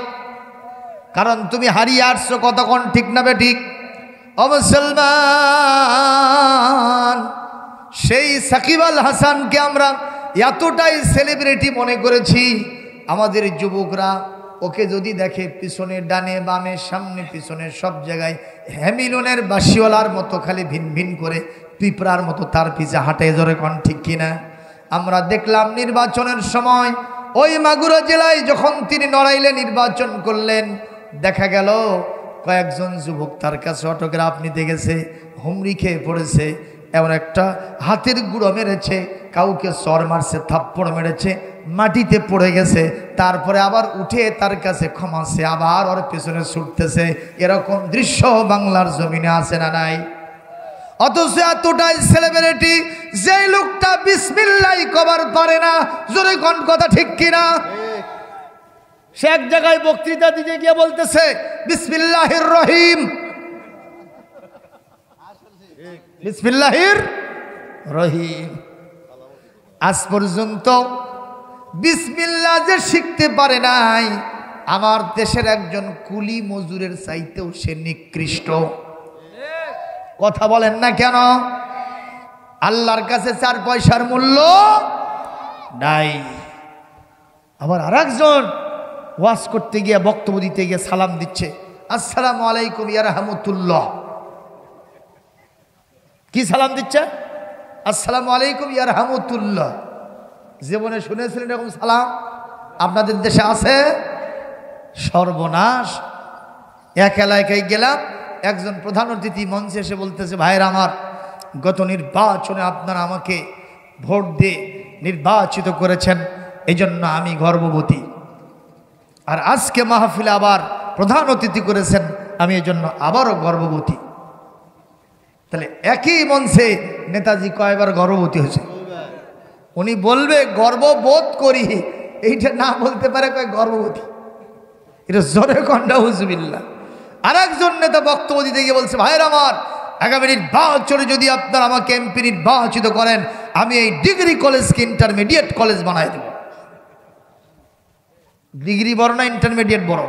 কারণ তুমি হারিয়ে আসছো। কতক্ষণ ঠিক না বেঠিক? ও মুসলমান, সেই সাকিব আল হাসানকে আমরা এতটাই সেলিব্রিটি মনে করেছি, আমাদের যুবকরা ওকে যদি দেখে পিছনে ডানে বামে সামনে পিছনে সব জায়গায় হ্যামিলনের বাসিওয়ালার মতো খালি ভিন ভিন করে পিঁপড়ার মতো তার পিছে হাঁটে। জোরে কোন ঠিক কিনা? আমরা দেখলাম নির্বাচনের সময় ওই মাগুরা জেলায় যখন তিনি নড়াইলে নির্বাচন করলেন, দেখা গেল কয়েকজন যুবক তার কাছে অটোগ্রাফ নিতে গেছে, হুমড়ি খেয়ে পড়েছে। এমন একটা হাতের গুঁড়ো মেরেছে, কাউকে চর মারছে, থাপ্পড় মেরেছে, মাটিতে পড়ে গেছে, তারপরে আবার উঠে তার কাছে ক্ষমাছে, আবার ওর পেছনে ছুটতেছে। এরকম দৃশ্য বাংলার জমিনে আছে না নাই? অথচ এতটাই সেলিব্রিটি, যে লোকটা বিসমিল্লাহ কবার পারে না। জোরে কোন কথা ঠিক কিনা? সে এক জায়গায় বক্তৃতা দিতে গিয়ে বলতেছে বিসমিল্লাহির রহিম, বিসমিল্লাহির রহিম। আজ পর্যন্ত বিসমিল্লাহ যে শিখতে পারে নাই, আমার দেশের একজন কুলি মজুরের চাইতেও সে নিকৃষ্ট। কথা বলেন না কেন? আল্লাহর কাছে 4 পয়সার মূল্য নাই। আবার আরেকজন ওয়াজ করতে গিয়ে, বক্তব্য দিতে গিয়ে সালাম দিচ্ছে, আসসালামু আলাইকুম ইয়া রাহমাতুল্লাহ। কি সালাম দিচ্ছে? আসসালামু আলাইকুম ইয়া রাহমাতুল্লাহ। জীবনে শুনেছিলেন এরকম সালাম? আপনাদের দেশে আছে? সর্বনাশ। এক এলাকায় গেলাম, একজন প্রধান অতিথি মঞ্চে এসে বলতেছে, ভাইরা আমার, গত নির্বাচনে আপনারা আমাকে ভোট দিয়ে নির্বাচিত করেছেন, এই জন্য আমি গর্ববতী। আর আজকে মাহফিলে আবার প্রধান অতিথি করেছেন, আমি এই জন্য আবারও গর্ববতী। তাহলে একই মঞ্চে নেতাজি কয়বার গর্ভবতী হয়েছে? উনি বলবে গর্ববোধ করি, এইটা না বলতে পারে কয় গর্ভবতী। এটা জোরে কন্ডা হুজবিল্লাহ। আর একজন নেতা বক্তব্য দিতে গিয়ে বলছে, ভাইয়ের আমার, আগামী নির্বাচনে যদি আপনারা আমাকে এমপি নির্বাচিত করেন, আমি এই ডিগ্রি কলেজকে ইন্টারমিডিয়েট কলেজ বানাই দেব। ডিগ্রি বড় না ইন্টারমিডিয়েট বড়?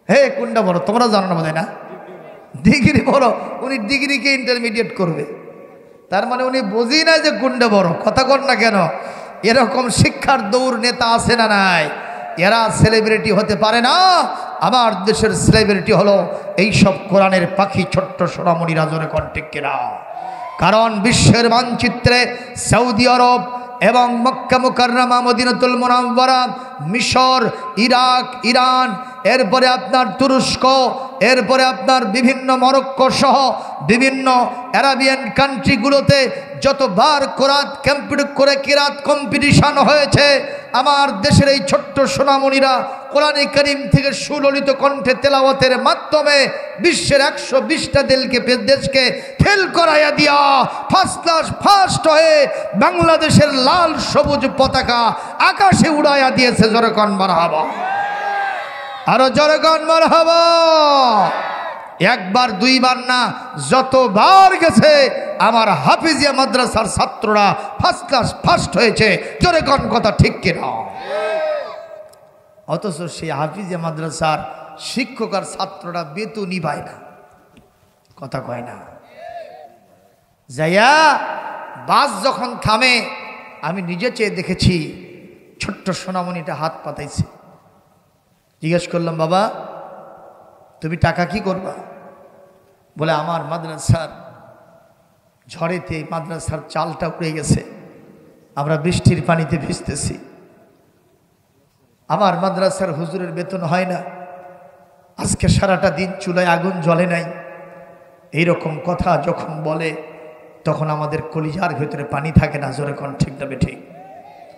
হে, কোনটা বড় তোমরা জানো না বোধহয়? না, ডিগ্রি বড়। উনি ডিগ্রিকে ইন্টারমিডিয়েট করবে, তার মানে উনি বুঝি না যে কোনটা বড়। কথা কর না কেন? এরকম শিক্ষার দৌড় নেতা আছে না নাই? এরা সেলিব্রিটি হতে পারে না। আমার দেশের সেলিব্রিটি হলো এইসব কোরআনের পাখি ছোট্ট সোনামণিরা, জোরে কণ্ঠে কিনা। কারণ বিশ্বের মানচিত্রে সৌদি আরব এবং মক্কা মুকাররমা, মদিনাতুল মুনাওয়ারা, মিশর, ইরাক, ইরান, এরপরে আপনার তুরস্ক, এরপরে আপনার বিভিন্ন মরক্কো সহ বিভিন্ন আরাবিয়ান কান্ট্রিগুলোতে যতবার কিরাত কম্পিটিশন হয়েছে, আমার দেশের এই ছোট্ট সোনামণিরা কোরআনে কারীম থেকে সুললিত কণ্ঠে তেলাওয়াতের মাধ্যমে বিশ্বের 120টা দেশকে ফেল করাইয়া দিয়া ফার্স্ট হয়ে বাংলাদেশের লাল সবুজ পতাকা আকাশে উড়াইয়া দিয়েছে। জোরে কোন মারহাবা, আরো জোরে কোন মারহাবা। একবার দুইবার না, যতবার গেছে আমার হাফিজিয়া মাদ্রাসার ছাত্ররা ফার্স্ট হয়েছে। জোরে কোন কথা ঠিক কিনা। অথচ সেই হাফিজিয়া মাদ্রাসার শিক্ষক আর ছাত্ররা বেতনই পায় না, কথা কয় না। যাইয়া বাস যখন থামে, আমি নিজে চেয়ে দেখেছি ছোট্ট সোনামণিটা হাত পাতাইছে। জিজ্ঞেস করলাম, বাবা তুমি টাকা কি করবা? বলে আমার মাদ্রাসার ঝড়েতে মাদ্রাসার চালটা উড়ে গেছে, আমরা বৃষ্টির পানিতে ভিজতেছি, আমার মাদ্রাসার হুজুরের বেতন হয় না, আজকে সারাটা দিন চুলায় আগুন জ্বলে নাই। এইরকম কথা যখন বলে তখন আমাদের কলিজার ভেতরে পানি থাকে না। জোরে কোন ঠিক না বেঠিক।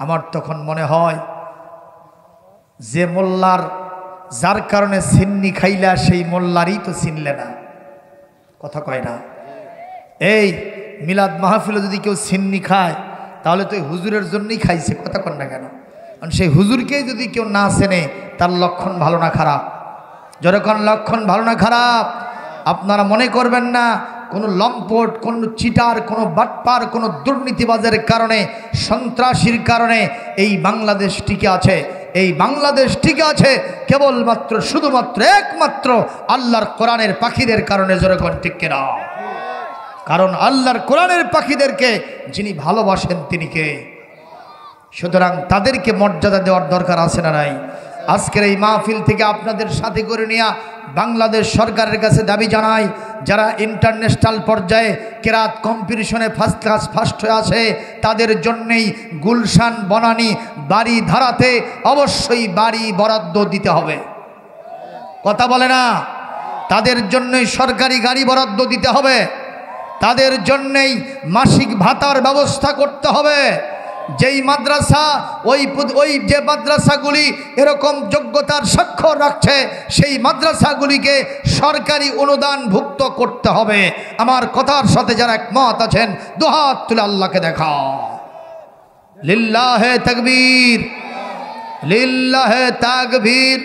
আমার তখন মনে হয় যে মোল্লার যার কারণে সিন্নি খাইলা সেই মোল্লারই তো চিনলে না, কথা কয় না। এই মিলাদ মাহফিলে যদি কেউ সিন্নি খায় তাহলে তো হুজুরের জন্যই খাইছে, কথা কন না কেন? কারণ সেই হুজুরকেই যদি কেউ না চেনে তার লক্ষণ ভালো না খারাপ? যখন লক্ষণ ভালো না খারাপ। আপনারা মনে করবেন না কোনো লম্পট, কোনো চিটার, কোনো বাটপার, কোনো দুর্নীতিবাজের কারণে, সন্ত্রাসীর কারণে এই বাংলাদেশ টিকে আছে। এই বাংলাদেশ টিকে আছে কেবলমাত্র শুধুমাত্র একমাত্র আল্লাহর কোরআনের পাখিদের কারণে। জোরে কোন ঠিক কিনা। কারণ আল্লাহর কোরআনের পাখিদেরকে যিনি ভালোবাসেন তিনি কে? সুতরাং তাদেরকে মর্যাদা দেওয়ার দরকার আছে না নাই? আজকের এই মাহফিল থেকে আপনাদের সাথে করে নিয়ে বাংলাদেশ সরকারের কাছে দাবি জানাই, যারা ইন্টারন্যাশনাল পর্যায়ে কেরাত কম্পিটিশনে ফার্স্ট হয়ে আসে তাদের জন্যেই গুলশান, বনানী, বাড়ি ধারাতে অবশ্যই বাড়ি বরাদ্দ দিতে হবে, কথা বলে না? তাদের জন্যই সরকারি গাড়ি বরাদ্দ দিতে হবে, তাদের জন্যেই মাসিক ভাতার ব্যবস্থা করতে হবে। যেই মাদ্রাসা ওই যে মাদ্রাসাগুলি এরকম যোগ্যতার স্বাক্ষর রাখছে সেই মাদ্রাসাগুলিকে সরকারি অনুদানভুক্ত করতে হবে। আমার কথার সাথে যারা একমত আছেন দুহাত তুলে আল্লাহকে দেখাও। লিল্লাহে তাকবীর, লিল্লাহে তাকবীর।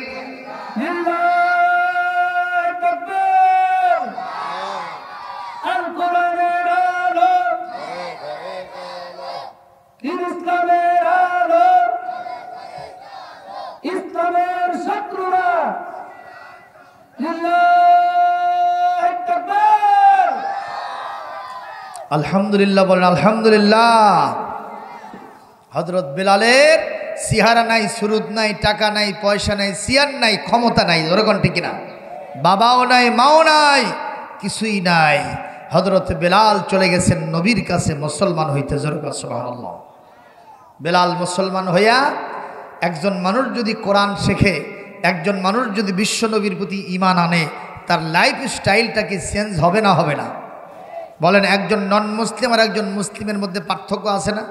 ইসলামের শত্রুরা আলহামদুলিল্লাহ বলেন আলহামদুলিল্লাহ। হযরত বেলালের সিহারা নাই, সুরুদ নাই, টাকা নাই, পয়সা নাই, সিয়ার নাই, ক্ষমতা নাই, ওরকম ঠিক না, বাবাও নাই, মাও নাই, কিছুই নাই। হযরত বেলাল চলে গেছেন নবীর কাছে মুসলমান হইতে। জোরে সুবহানাল্লাহ। বেলাল মুসলমান হইয়া একজন মানুষ যদি কোরআন শেখে, একজন মানুষ যদি বিশ্ব নবীর প্রতি ঈমান আনে, তার লাইফ স্টাইলটা কি চেঞ্জ হবে না হবে না? বলেন, একজন নন মুসলিম আর একজন মুসলিমের মধ্যে পার্থক্য আছে না?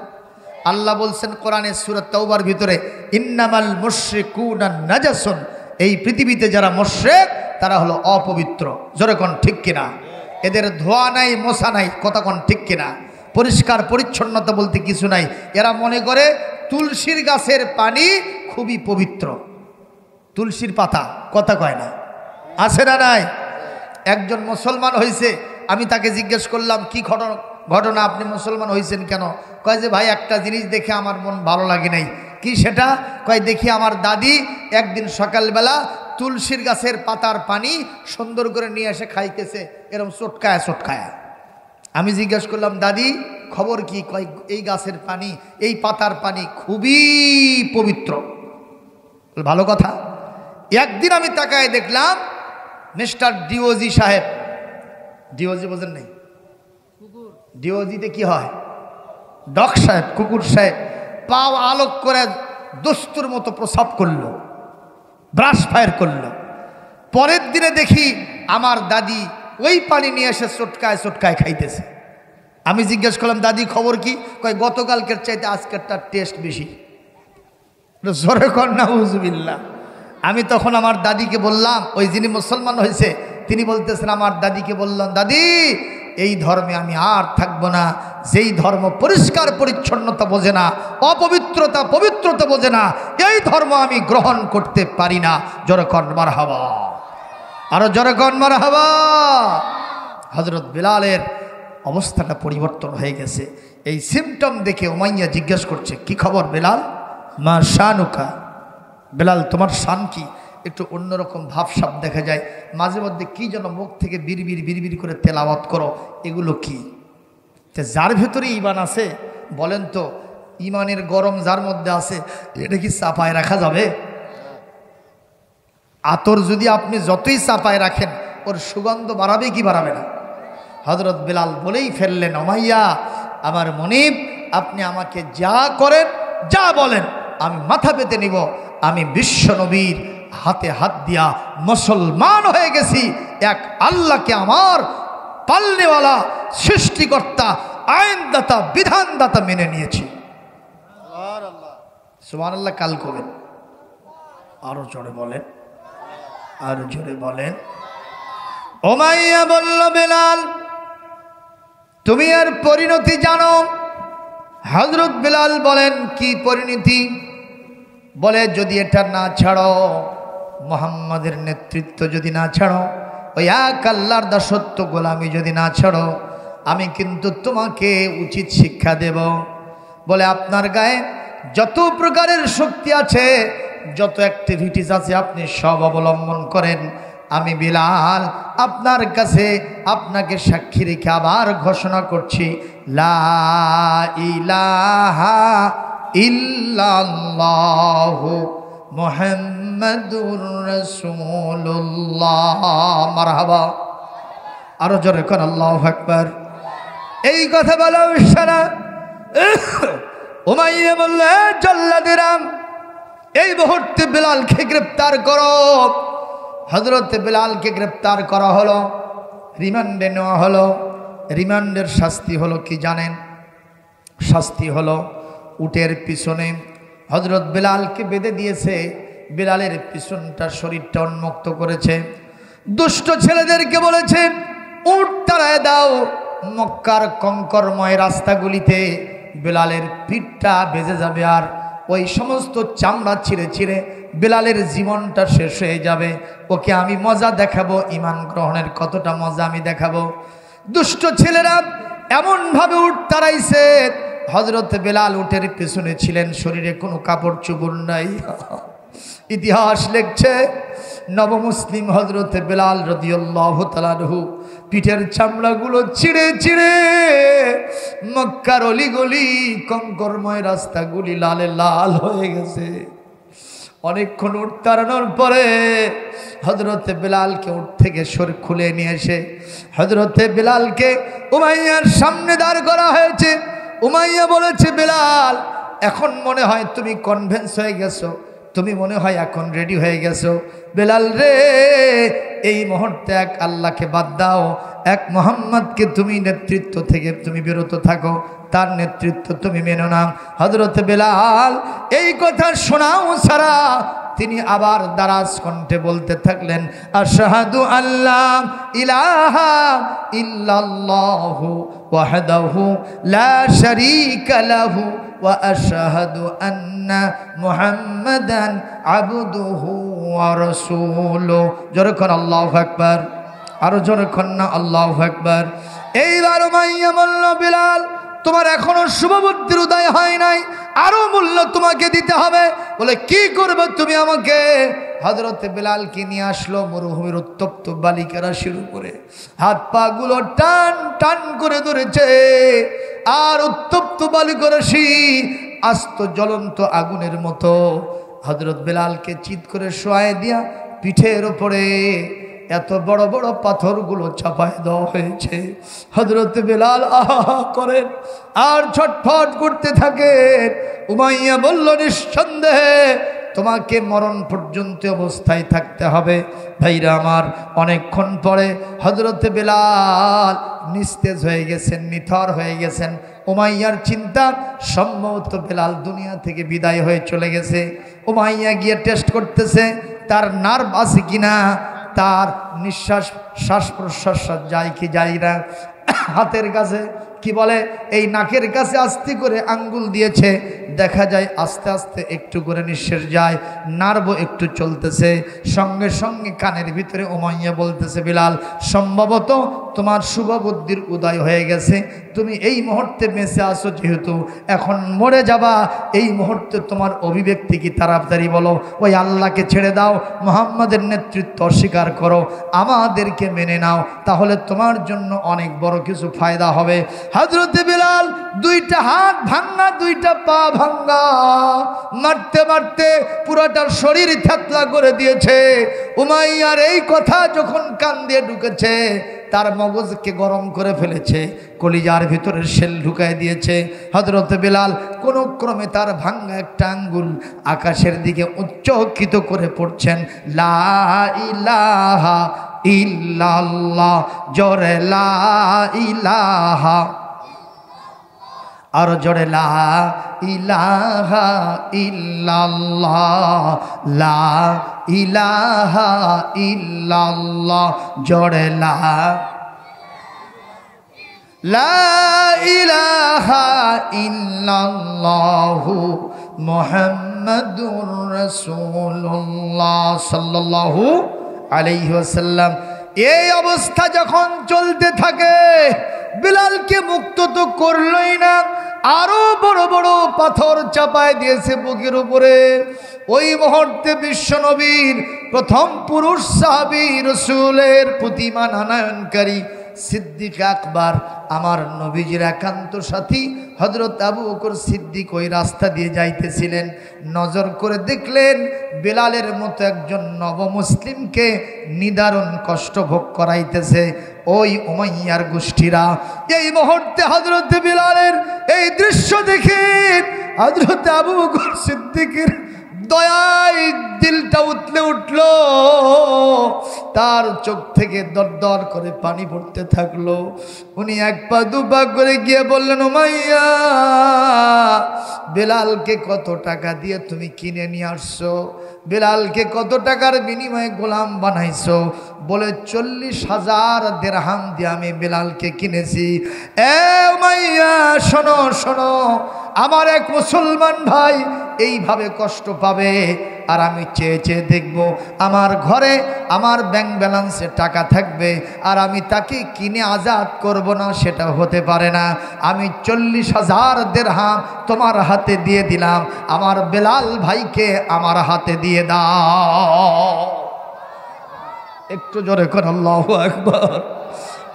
আল্লাহ বলছেন কোরআনে সূরা তাওবার ভিতরে, ইন্নামাল মুশরিকুনা নাজাসুন, এই পৃথিবীতে যারা মুশরিক তারা হলো অপবিত্র। জোরে কোন ঠিক কিনা? এদের ধোয়া নাই, মশা নাই, কথা কোন ঠিক কিনা? পরিষ্কার পরিচ্ছন্নতা বলতে কিছু নাই। এরা মনে করে তুলসীর গাছের পানি খুবই পবিত্র, তুলসীর পাতা, কথা কয় না, আছে না নাই? একজন মুসলমান হয়েছে, আমি তাকে জিজ্ঞেস করলাম কি ঘটনা, আপনি মুসলমান হয়েছেন কেন? কয় যে ভাই একটা জিনিস দেখে আমার মন ভালো লাগে নাই। কি সেটা? কয় দেখি আমার দাদি একদিন সকালবেলা তুলসীর গাছের পাতার পানি সুন্দর করে নিয়ে এসে খাইতেছে, এরকম চটকায়া চটকায়া। আমি জিজ্ঞেস করলাম, দাদি খবর কি? কয় এই গাছের পানি, এই পাতার পানি খুবই পবিত্র। ভালো কথা। একদিন আমি তাকায় দেখলাম মিস্টার ডিওজি সাহেব, ডিওজি বোঝেন নাই? ডিওজিতে কি হয়? ডগ সাহেব, কুকুর সাহেব, পাও আলোক করে দস্তুর মতো প্রসাব করলো, ব্রাশ ফায়ার করলো। পরের দিনে দেখি আমার দাদি ওই পানি নিয়ে এসে চটকায় চটকায় খাইতেছে। আমি জিজ্ঞেস করলাম, দাদি খবর কি? কয় গতকালকের চাইতে আজকেরটার টেস্ট বেশি। জোরে কর নাউজুবিল্লাহ। আমি তখন আমার দাদিকে বললাম, ওই যিনি মুসলমান হয়েছে তিনি বলতেছেন, আমার দাদিকে বললাম, দাদি এই ধর্মে আমি আর থাকবো না। যেই ধর্ম পরিষ্কার পরিচ্ছন্নতা বোঝে না, অপবিত্রতা পবিত্রতা বোঝে না, এই ধর্ম আমি গ্রহণ করতে পারি না। জোরে কর মারহাবা, আরো জোরে কর মারহাবা। হযরত বিলালের অবস্থাটা পরিবর্তন হয়ে গেছে। এই সিমটম দেখে উমাইয়া জিজ্ঞেস করছে, কি খবর বেলাল? মা শানুকা, বেলাল তোমার শান কি? একটু অন্যরকম ভাবসাব দেখা যায়, মাঝে মধ্যে কি যেন মুখ থেকে বিড়বিড় বিড়বিড় করে তেলাওয়াত করো, এগুলো কি? যার ভেতরে ঈমান আছে বলেন তো, ঈমানের গরম যার মধ্যে আছে এটা কি চাপায় রাখা যাবে? আতর যদি আপনি যতই চাপায় রাখেন ওর সুগন্ধ বাড়াবে কি বাড়াবে না? হযরত বেলাল বলেই ফেললেন, উমাইয়া আমার মনিব, আপনি আমাকে যা করেন যা বলেন আমি মাথা পেতে নিব। আমি বিশ্ব নবীর হাতে হাত দিয়া মুসলমান হয়ে গেছি। এক আল্লাহকে আমার পালনেওয়ালা, সৃষ্টিকর্তা, আইনদাতা, বিধানদাতা মেনে নিয়েছি। সুবহানাল্লাহ। কাল করবেন, আরো জোরে বলেন, আরো জোরে বলেন। উমাইয়া বলল, বেলাল তুমি আর পরিণতি জানো? হযরত বেলাল বলেন, কি পরিণতি? বলে, যদি এটা না ছাড়ো, মুহাম্মাদের নেতৃত্ব যদি না ছাড়ো, ওই এক আল্লাহর দাসত্ব গোলামি যদি না ছাড়ো, আমি কিন্তু তোমাকে উচিত শিক্ষা দেব। বলে, আপনার গায়ে যত প্রকারের শক্তি আছে, যত অ্যাক্টিভিটিস আছে, আপনি সব অবলম্বন করেন। আমি বিলাল আপনার কাছে আপনাকে সাক্ষী রেখে আবার ঘোষণা করছি, লা ইলাহা ইল্লাল্লাহু মুহাম্মাদুর রাসূলুল্লাহ। মারহাবা, আরো জোরে কোন আল্লাহু আকবার। এই কথা বলা সারা উমাইয়া বলল, জল্লাদেরাম এই মুহূর্তে বেলালকে গ্রেফতার করো। হযরত বেলালকে গ্রেফতার করা হলো, রিমান্ডে নেওয়া হলো। রিমান্ডের শাস্তি হলো কি জানেন? শাস্তি হলো উটের পিছনে হযরত বেলালকে বেঁধে দিয়েছে। বেলালের পিছনটা, শরীরটা উন্মুক্ত করেছে। দুষ্ট ছেলেদেরকে বলেছে, উট তাড়ায় দাও। মক্কার কঙ্করময় রাস্তাগুলিতে বেলালের পিঠটা বেজে যাবে, আর ওই সমস্ত চামড়া ছিঁড়ে ছিঁড়ে বেলালের জীবনটা শেষ হয়ে যাবে। ওকে আমি মজা দেখাবো, ঈমান গ্রহণের কতটা মজা আমি দেখাবো। দুষ্ট ছেলেরা এমনভাবে উট তাড়াইছে, হযরত বেলাল উটের পেছনে ছিলেন, শরীরে কোনো কাপড় চোপড় নাই। ইতিহাস লিখছে, নবমুসলিম হযরত বেলাল রাদিয়াল্লাহু তাআলা আনহু পিঠের চামড়াগুলো ছিঁড়ে ছিঁড়ে মক্কার অলিগলি কঙ্করময় রাস্তাগুলি লালে লাল হয়ে গেছে। অনেকক্ষণ উট তাড়ানোর পরে হযরত বেলালকে উট থেকে সর খুলে নিয়ে এসে হযরত বেলালকে উমাইয়ার সামনে দাঁড় করা হয়েছে। উমাইয়া বলেছে, বেলাল এখন মনে হয় তুমি কনভিন্স হয়ে গেছো, তুমি মনে হয় এখন রেডি হয়ে গেছো। বেলাল রে, এই মুহূর্তে এক আল্লাহকে বাদ দাও, এক মুহাম্মদকে তুমি নেতৃত্ব থেকে তুমি বিরত থাকো, তার নেতৃত্ব তুমি মেনো না। হযরত বেলাল এই কথা শোনাও ছাড়া তিনি আবার দারাজ কণ্ঠে বলতে থাকলেন, আশহাদু আল্লা ইলাহা ইল্লাল্লাহু ওয়াহদাহু লা শারীকা লাহু ওয়া আশহাদু আন্না মুহাম্মাদান আবদুহু ওয়া রাসূলুহু। জোরে কোন আল্লাহু আকবার, আরো জোরে কোন না আল্লাহু আকবার। এইবার উমাইয়া বলল, বেলাল তোমার এখনো শুভবুদ্ধির উদয় হয় নাই, আরো মূল্য তোমাকে দিতে হবে। বলে, কি করবে তুমি আমাকে? হযরত বেলালকে নিয়ে আসলো মরুভূমির উত্তপ্ত বালিকা রাশির উপরে, হাত পা গুলো টান টান করে ধরেছে, আর উত্তপ্ত বালিকা রাশি আস্ত জ্বলন্ত আগুনের মতো হযরত বেলালকে চিৎ করে শোয়ায় দিয়া পিঠের ওপরে এত বড় বড় পাথরগুলো চাপায় দেওয়া হয়েছে। হযরত বেলাল আহা করেন আর ছটফট করতে থাকেন। উমাইয়া বলল, নিঃসন্দেহে তোমাকে মরণ পর্যন্ত অবস্থায় থাকতে হবে। ভাইরা আমার, অনেকক্ষণ পরে হযরত বেলাল নিস্তেজ হয়ে গেছেন, নিথর হয়ে গেছেন। উমাইয়ার চিন্তা সম্ভবত বেলাল দুনিয়া থেকে বিদায় হয়ে চলে গেছে। উমাইয়া গিয়ে টেস্ট করতেছে তার নার্ভ আছে কিনা, তার নিঃশ্বাস শ্বাস প্রশ্বাস যায় কি যায় না। হাতের কাছে কি বলে, এই নাকের কাছে আস্তে করে আঙ্গুল দিয়েছে, দেখা যায় আস্তে আস্তে একটু করে নিঃশ্বাস যায়, নার্ভ একটু চলতেছে। সঙ্গে সঙ্গে কানের ভিতরে উমাইয়া বলতেছে, বিলাল সম্ভবত তোমার শুভ বুদ্ধির উদয় হয়ে গেছে, তুমি এই মুহূর্তে বেঁচে আসো, যেহেতু এখন মরে যাবা, এই মুহূর্তে তোমার অভিব্যক্তি কি তাড়াতাড়ি বলো, ওই আল্লাহকে ছেড়ে দাও, মুহাম্মাদের নেতৃত্ব অস্বীকার করো, আমাদেরকে মেনে নাও, তাহলে তোমার জন্য অনেক বড় কিছু ফায়দা হবে। হযরত বিলাল দুইটা হাত ভাঙ্গা, দুইটা পা ভাঙ্গা, মারতে মারতে পুরোটার শরীর থেতলা করে দিয়েছে। উমাইয়ার এই কথা যখন কান দিয়ে ঢুকেছে, তার মগজকে গরম করে ফেলেছে, কলিজার ভিতরে শেল ঢুকায় দিয়েছে। হযরত বিলাল কোন ক্রমে তার ভাঙ্গা একটা আঙ্গুল আকাশের দিকে উচ্চকিত করে পড়ছেন, লা ইলাহা ইল্লাল্লাহ, জোরে লা ইলাহা, আর জোরে লা ইলাহা ইল্লাল্লাহ, লা ইলাহা ইল্লাল্লাহ, জোরে লা ইলাহা ইল্লাল্লাহু মুহাম্মাদুর রাসূলুল্লাহ সাল্লাল্লাহু আলাইহি ওয়াসাল্লাম। এই অবস্থা যখন চলতে থাকে, বিলালকে মুক্ত তো করলই না, আরো বড় বড় পাথর চাপায় দিয়েছে বুকের উপরে। ওই মুহূর্তে বিশ্বনবীর প্রথম পুরুষ সাহাবী, রাসূলের প্রতিমা নানায়নকারী সিদ্দিক আকবর, আমার নবীজির একান্ত সাথী হযরত আবু বকর সিদ্দিক ওই রাস্তা দিয়ে যাইতেছিলেন। নজর করে দেখলেন বেলালের মতো একজন নবমুসলিমকে নিদারুণ কষ্ট ভোগ করাইতেছে ওই উমাইয়ার গোষ্ঠীরা। এই মুহূর্তে হযরত বেলালের এই দৃশ্য দেখে হযরত আবু বকর সিদ্দিকের দয়ায় দিলটা উতলে উঠল, তার চোখ থেকে দর দর করে পানি পড়তে থাকলো। উনি এক পা দু পা করে গিয়ে বললেন, উমাইয়া, বেলালকে কত টাকা দিয়ে তুমি কিনে নিয়ে আসছো? বেলালকে কত টাকার বিনিময়ে গোলাম বানাইছো? বলে 40,000 দিরহাম দিয়ে আমি বেলালকে কিনেছি। এ উমাইয়া, শোনো শোনো, আমার এক মুসলমান ভাই এইভাবে কষ্ট পাবে, আর আমি চেয়ে চেয়ে দেখব আমার ঘরে আমার ব্যাংক ব্যালেন্সে টাকা থাকবে, আর আমি তাকে কিনে আজাদ করব না, সেটা হতে পারে না। আমি 40,000 দিরহাম তোমার হাতে দিয়ে দিলাম, আমার বেলাল ভাইকে আমার হাতে দিয়ে দাও। একটু জোরে কর আল্লাহু আকবার,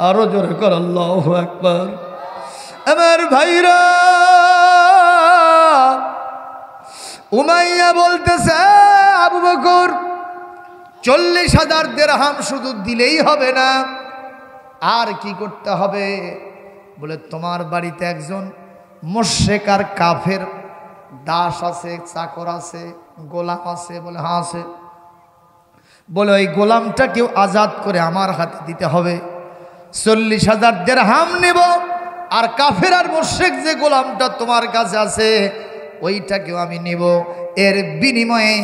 আরো জোরে কর আল্লাহু আকবার। আমার ভাইরা, উমাইয়া বলতেছে, আবু বকর 40,000 দিরহাম শুধু দিলেই হবে না, আর কি করতে হবে? বলে তোমার বাড়িতে একজন মুশরিক আর কাফের দাস আছে, চাকর আছে, গোলাম আছে? বলে হ্যাঁ আছে। বলে ওই গোলামটাকেও আজাদ করে আমার হাতে দিতে হবে। 40,000 দিরহাম নেব, আর কাফের আর মুশরিক যে গোলামটা তোমার কাছে আছে ওইটাকেও আমি নিব। এর বিনিময়ে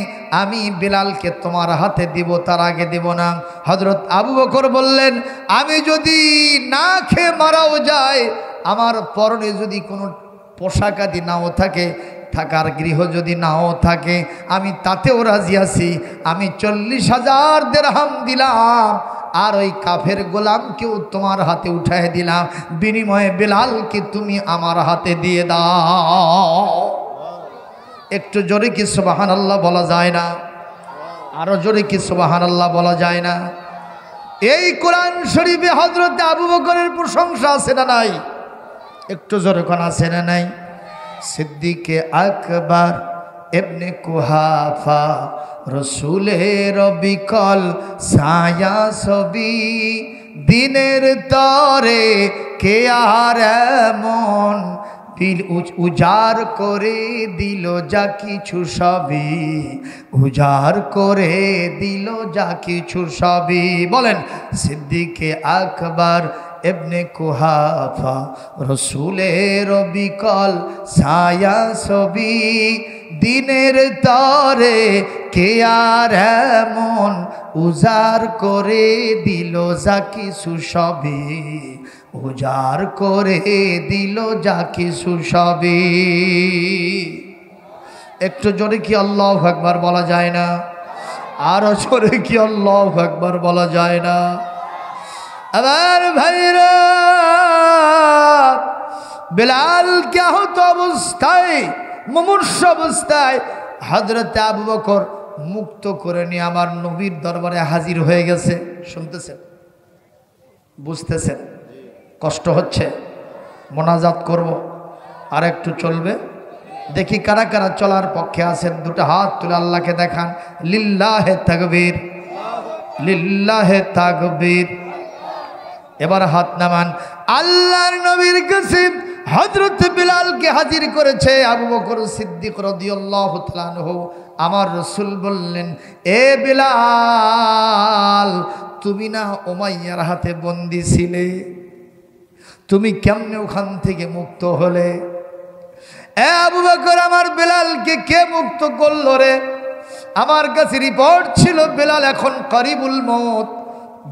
আমি বেলালকে তোমার হাতে দিব, তার আগে দিব না। হযরত আবু বকর বললেন, আমি যদি না খেয়ে মারাও যায়, আমার পরনে যদি কোনো পোশাক আদি নাও থাকে, থাকার গৃহ যদি নাও থাকে, আমি তাতেও রাজি আছি। আমি 40,000 দিরহাম দিলাম, আর ওই কাফের গোলামকেও তোমার হাতে উঠায় দিলাম, বিনিময়ে বেলালকে তুমি আমার হাতে দিয়ে দাও। একটু জোরে কি সুবহানাল্লাহ বলা যায় না? আরো জোরে কি সুবহানাল্লাহ বলা যায় না? এই কোরআন শরীফে হযরত আবু বকরের প্রশংসা আছে না নাই? একটু জোরে কোন আছে না নাই? সিদ্দিকে আকবর ইবনে কুহাফা রসুলের বিকল ছায়া ছবি দিনের তরে কে আর এমন উজাড় করে দিল যা কিছু সবই উজাড় করে দিল যা কিছু সবই বলেন সিদ্দিকে আকবর ইবনে কুহাফা রসুলের বিকল ছায়া ছবি দিনের তরে কে আর এমন উজাড় করে দিল যা কিছু সবই উজাড় করে দিল যা কিছু সবই। একটু জোরে কি আল্লাহু আকবার বলা যায় না? আরো জোরে কি আল্লাহু আকবার বলা যায় না? আমার ভাইরা বেলাল কে আহত অবস্থায় মুমূর্ষ অবস্থায় হযরত আবু বকর মুক্ত করে নিয়ে আমার নবীর দরবারে হাজির হয়ে গেছে। শুনতেছেন, বুঝতেছেন? কষ্ট হচ্ছে, মোনাজাত করব, আর একটু চলবে। দেখি কারা কারা চলার পক্ষে আছেন, দুটো হাত তুলে আল্লাহকে দেখান। লিল্লাহে তাকবীর, লিল্লাহে তাকবীর। এবার হাত নামান। আল্লাহর নবীর কাছে হযরত বিলালকে হাজির করেছে আবু বকর সিদ্দিক রাদিয়াল্লাহু তাআলা আনহু। আমার রাসূল বললেন, এ বিলাল, তুমি না উমাইয়ার হাতে বন্দী ছিলে, তুমি কেমনে ওখান থেকে মুক্ত হলে? এ আবু বকর, আমার বিলালকে কে মুক্ত করলো রে? আমার কাছে রিপোর্ট ছিল বিলাল এখন করিবুল মউত,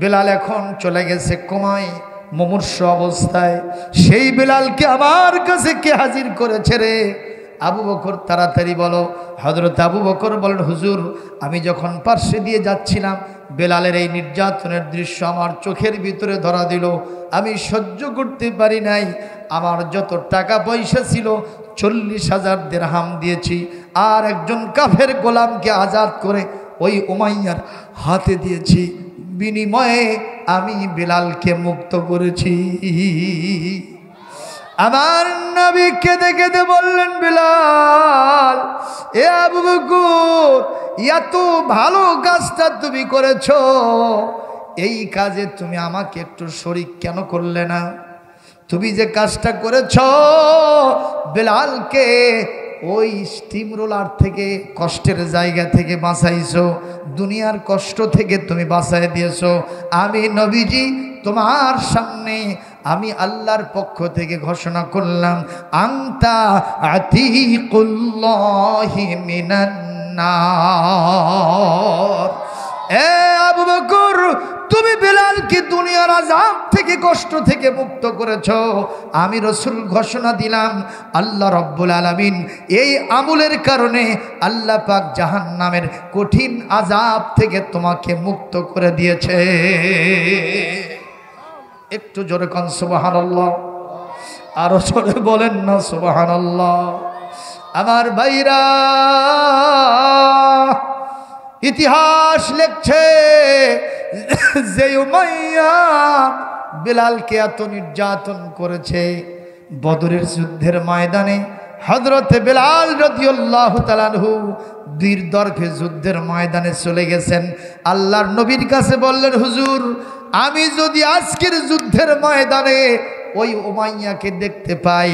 বিলাল এখন চলে গেছে কোমায়, মুমূর্ষ অবস্থায়। সেই বিলালকে আমার কাছে কে হাজির করেছে রে? আবু বকর, তাড়াতাড়ি বলো। হযরত আবু বকর বলেন, হুজুর, আমি যখন পার্শ্বে দিয়ে যাচ্ছিলাম বেলালের এই নির্যাতনের দৃশ্য আমার চোখের ভিতরে ধরা দিল। আমি সহ্য করতে পারি নাই। আমার যত টাকা পয়সা ছিল 40,000 দিরহাম দিয়েছি, আর একজন কাফের গোলামকে আজাদ করে ওই উমাইয়ার হাতে দিয়েছি, বিনিময়ে আমি বেলালকে মুক্ত করেছি। আমার নবী কেঁদে কেঁদে বললেন, বিলাল, এ আবু বকর, এত ভালো কাজটা তুমি করেছো, এই কাজে তুমি আমাকে একটু শরীক কেন করলে না? তুমি যে কাজটা করেছো, বেলালকে ওই স্টিম রোলার থেকে, কষ্টের জায়গা থেকে বাঁচাইছো, দুনিয়ার কষ্ট থেকে তুমি বাঁচাই দিয়েছো। আমি নবীজি তোমার সামনে আমি আল্লাহর পক্ষ থেকে ঘোষণা করলাম, আনতা আতিকুল্লাহি মিনান নার। এ আবু বকর, তুমি বেলালকে দুনিয়ার আযাব থেকে, কষ্ট থেকে মুক্ত করেছো। আমি রাসূল ঘোষণা দিলাম, আল্লাহ রাব্বুল আলামিন এই আমলের কারণে আল্লাহ পাক জাহান্নামের কঠিন আযাব থেকে তোমাকে মুক্ত করে দিয়েছে। একটু জোরে কোন সুবহানাল্লাহ, আরো জোরে বলেন না সুবহানাল্লাহ। আমার ভাইরা, ইতিহাস লেখছে যে উমাইয়া বেলালকে এত নির্যাতন করেছে, বদরের যুদ্ধের ময়দানে হযরত বেলাল রাদিয়াল্লাহু তাআলা আনহু বীর দর্পে যুদ্ধের ময়দানে চলে গেছেন। আল্লাহর নবীর কাছে বললেন, হুজুর, আমি যদি আজকের যুদ্ধের ময়দানে ওই উমাইয়াকে দেখতে পাই,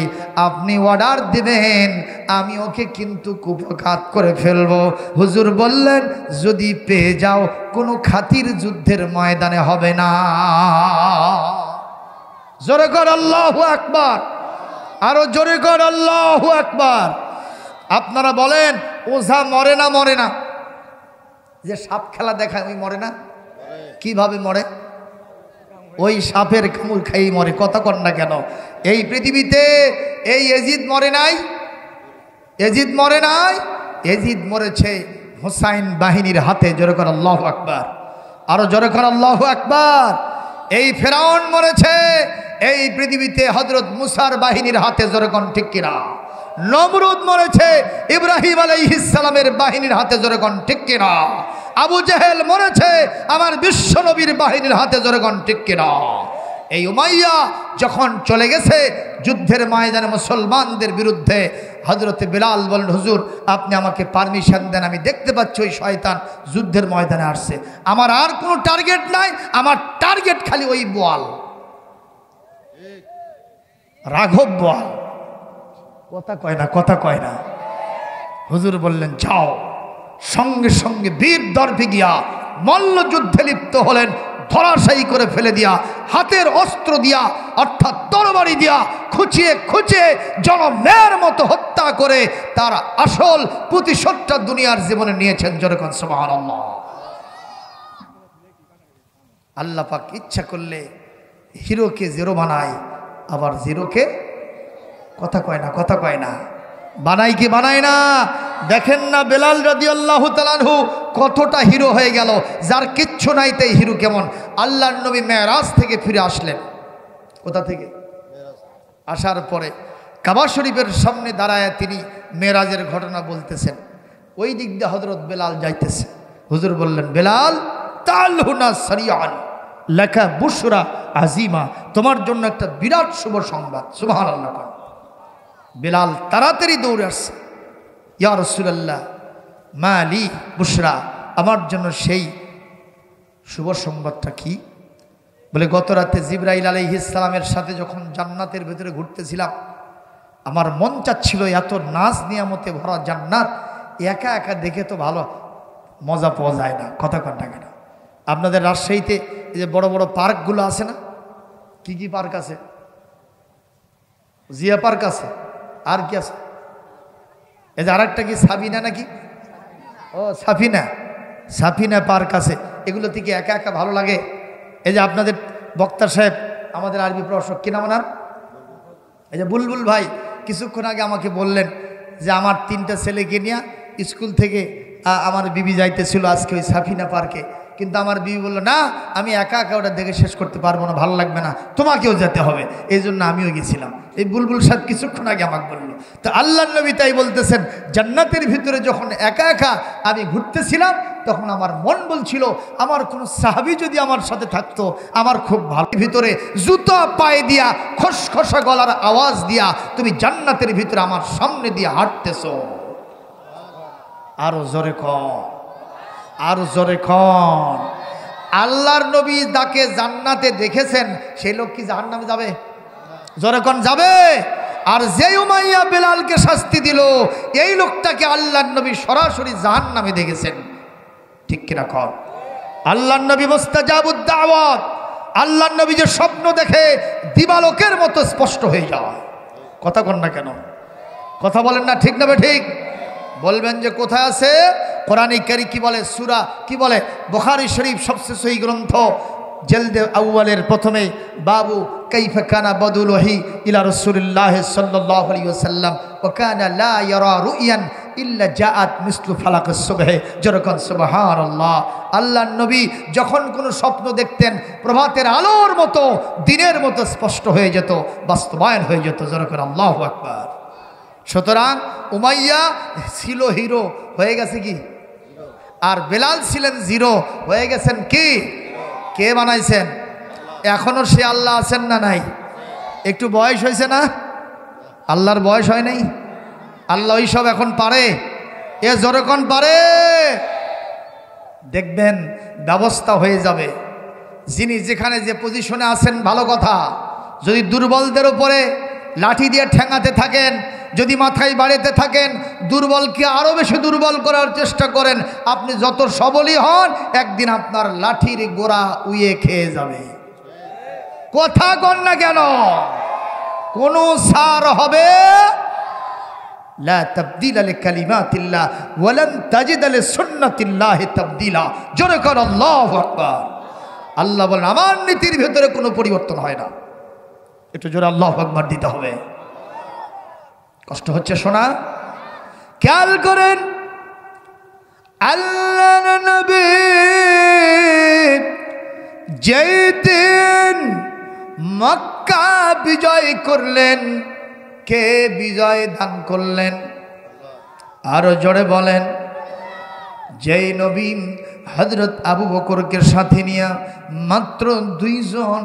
আপনি অর্ডার দিবেন, আমি ওকে কিন্তু কুপঘাত করে ফেলবো। হুজুর বললেন, যদি পেয়ে যাও, কোনো খাতির যুদ্ধের ময়দানে হবে না। জোরে কর আল্লাহু আকবার, আরো জোরে কর আল্লাহু আকবার। আপনারা বলেন, ওঝা মরে না? মরে না। যে সাপ খেলা দেখায় ওই মরে না? কিভাবে মরে? ওই সাপের কামড় খাই মরে। কথা কন না কেন? এই পৃথিবীতে এই এজিদ মরে নাই, এজিদ মরে নাই। এজিদ মরেছে হুসাইন বাহিনীর হাতে। জোরে কর আল্লাহু আকবার, আরো জোরে কর আল্লাহু আকবার। এই ফেরাউন মরেছে এই পৃথিবীতে হযরত মুসার বাহিনীর হাতে। জোরে কন ঠিক কিনা? নমরুদ মরেছে ইব্রাহিম আলাইহিস সালামের বাহিনীর হাতে। জোরে কন ঠিক কিনা? আবু জেহেল মরেছে আমার বিশ্ব নবীর বাহিনীর হাতে। জোরে কন ঠিক কিনা? এই উমাইয়া যখন চলে গেছে যুদ্ধের ময়দানে মুসলমানদের বিরুদ্ধে, হযরতে বেলাল বলেন, হুজুর আপনি আমাকে পারমিশন দেন, আমি দেখতে পাচ্ছি ওই শয়তান যুদ্ধের ময়দানে আসছে, আমার আর কোনো টার্গেট নাই, আমার টার্গেট খালি ওই বোয়াল, রাঘব বোয়াল। কথা কয় না, কথা কয় না। হুজুর বললেন যাও। সঙ্গে সঙ্গে বীর দর্পে গিয়া মল্লযুদ্ধে লিপ্ত হলেন, ধরাশায়ী করে ফেলে দিয়া, হাতের অস্ত্র দিয়া অর্থাৎ তরবারি দিয়া খুঁচিয়ে খুঁচিয়ে জনমের মতো হত্যা করে তার আসল প্রতিশোধটা দুনিয়ার জীবনে নিয়েছেন। যেরকম সুবহানাল্লাহ। আল্লাহ পাক ইচ্ছা করলে হিরোকে জিরো বানায়, আবার জিরোকে, কথা কয় না, কথা কয় না, বানাই কি বানায় না? দেখেন না বেলাল রাদিয়াল্লাহু তাআলা আনহু কতটা হিরো হয়ে গেল, যার কিচ্ছু নাই তাই হিরো কেমন। আল্লাহর নবী মেরাজ থেকে ফিরে আসলেন। কোথা থেকে? আসার পরে কাবা শরীফের সামনে দাঁড়ায় তিনি মেরাজের ঘটনা বলতেছেন। ওই দিক দিয়ে হযরত বেলাল যাইতেছে। হুজুর বললেন, বেলাল তাল হুনা সারিয়ান লাকা বুশরা আজিমা, তোমার জন্য একটা বিরাট শুভ সংবাদ। সুবহানাল্লাহ। বেলাল তাড়াতাড়ি দৌড়ে আসছে, ইয়া রাসূলুল্লাহ মালি বুশরা, আমার জন্য সেই শুভ সংবাদটা কি? বলে, গত রাতে জিবরাইল আলাইহিস সালামের সাথে যখন জান্নাতের ভেতরে ঘুরতেছিলাম, আমার মন চাচ্ছিল এত নাজ নিয়ামতে ভরা জান্নাত একা একা দেখে তো ভালো মজা পাওয়া যায় না। কথা কন না কেন? আপনাদের রাজশাহীতে এই যে বড় বড় পার্কগুলো আছে না, কি কি পার্ক আছে? জিয়া পার্ক আছে, আর কি আছে? এই যে আরেকটা কি সাবিনা নাকি? ও সাফিনা, সাফিনা পার্ক আছে। এগুলো থেকে একা একা ভালো লাগে। এই যে আপনাদের বক্তা সাহেব, আমাদের আরবি প্রশাসক, কি নাম ওনার? এই যে বুলবুল ভাই কিছুক্ষণ আগে আমাকে বললেন যে আমার 3টা ছেলেকে নিয়ে স্কুল থেকে আমার বিবি যাইতেছিল আজকে ওই সাফিনা পার্কে, কিন্তু আমার বিবি বললো না, আমি একা একা ওটা দেখে শেষ করতে পারবো না, ভালো লাগবে না, তোমাকেও যেতে হবে। এই জন্য আমিও গেছিলাম। এই বুলবুল সাহেব কিছুক্ষণ আগে আমাকে বললো। তো আল্লাহর নবী তাই বলতেছেন, জান্নাতের ভিতরে যখন একা একা আমি ঘুরতেছিলাম তখন আমার মন বলছিল আমার কোনো সাহাবী যদি আমার সাথে থাকতো আমার খুব ভালো। ভিতরে জুতা পায়ে দিয়া খসখসা গলার আওয়াজ দিয়া তুমি জান্নাতের ভিতরে আমার সামনে দিয়ে হাঁটতেছো। আরো জোরে কন, আরো জোরে কন। আল্লাহর নবী যাকে জান্নাতে দেখেছেন সেই লোক কি জাহান্নামে যাবে? জোরে কন, যাবে? আর যে উমাইয়া বেলালকে শাস্তি দিল এই লোকটাকে আল্লাহর নবী সরাসরি জাহান্নামে দেখেছেন। ঠিক কিনা কন? আল্লাহর নবী মুস্তাজাবুদ দাওয়াত, আল্লাহর নবী যে স্বপ্ন দেখে দিবালোকের মতো স্পষ্ট হয়ে যায়। কথা কন না কেন? কথা বলেন না, ঠিক না ঠিক? বলবেন যে কোথায় আছে? কোরআনে কারীম কি বলে? সূরা কি বলে? বুখারী শরীফ সবচেয়ে সহিহ গ্রন্থ, জলদে আউয়ালের প্রথমে বাবু কাইফা কানা বাদুল ওয়াহি ইলা রাসূলিল্লাহ সাল্লাল্লাহু আলাইহি ওয়াসাল্লাম ওয়া কানা লা ইয়ারা রুয়ান ইল্লা জাআত মিসলু ফালাকিস সুবহি। যেরকম সুবহানাল্লাহ। আল্লাহর নবী যখন কোনো স্বপ্ন দেখতেন প্রভাতের আলোর মতো দিনের মতো স্পষ্ট হয়ে যেত, বাস্তবায়ন হয়ে যেত। যেরকম আল্লাহু আকবার। সুতরাং উমাইয়া ছিল হিরো, হয়ে গেছে কি? আর বেলাল ছিলেন জিরো, হয়ে গেছেন কি? কে বানাইছেন? এখনো সে আল্লাহ আছেন না নাই? একটু বয়স হয়েছে না? আল্লাহর বয়স হয় নাই? আল্লাহ ওই সব এখন পারে? এ যখন পারে দেখবেন ব্যবস্থা হয়ে যাবে। যিনি যেখানে যে পজিশনে আছেন ভালো কথা, যদি দুর্বলদের উপরে লাঠি দিয়ে ঠ্যাঙাতে থাকেন, যদি মাথায় বাড়িতে থাকেন, দুর্বলকে আরও বেশি দুর্বল করার চেষ্টা করেন, আপনি যত সবলই হন একদিন আপনার লাঠির গোড়া উইয়ে খেয়ে যাবে। কথা কন না কেন? কোনো সার হবে লা তাবদীলা লিকালিমাতিল্লাহ ওয়া লান তাজিদা লিসুন্নাতিল্লাহি তাবদীলা। জোরে কর আল্লাহু আকবার। আল্লাহ বলেন আমার নীতির ভিতরে কোনো পরিবর্তন হয় না। একটু জোরে আল্লাহু আকবার দিতে হবে। কষ্ট হচ্ছে শোনা? খেয়াল করেন, আল্লাহর নবী যেই দিন মক্কা বিজয় করলেন, কে বিজয় দান করলেন? আরো জোরে বলেন। যেই নবী হযরত আবু বকরকে সাথে নিয়ে মাত্র 2 জন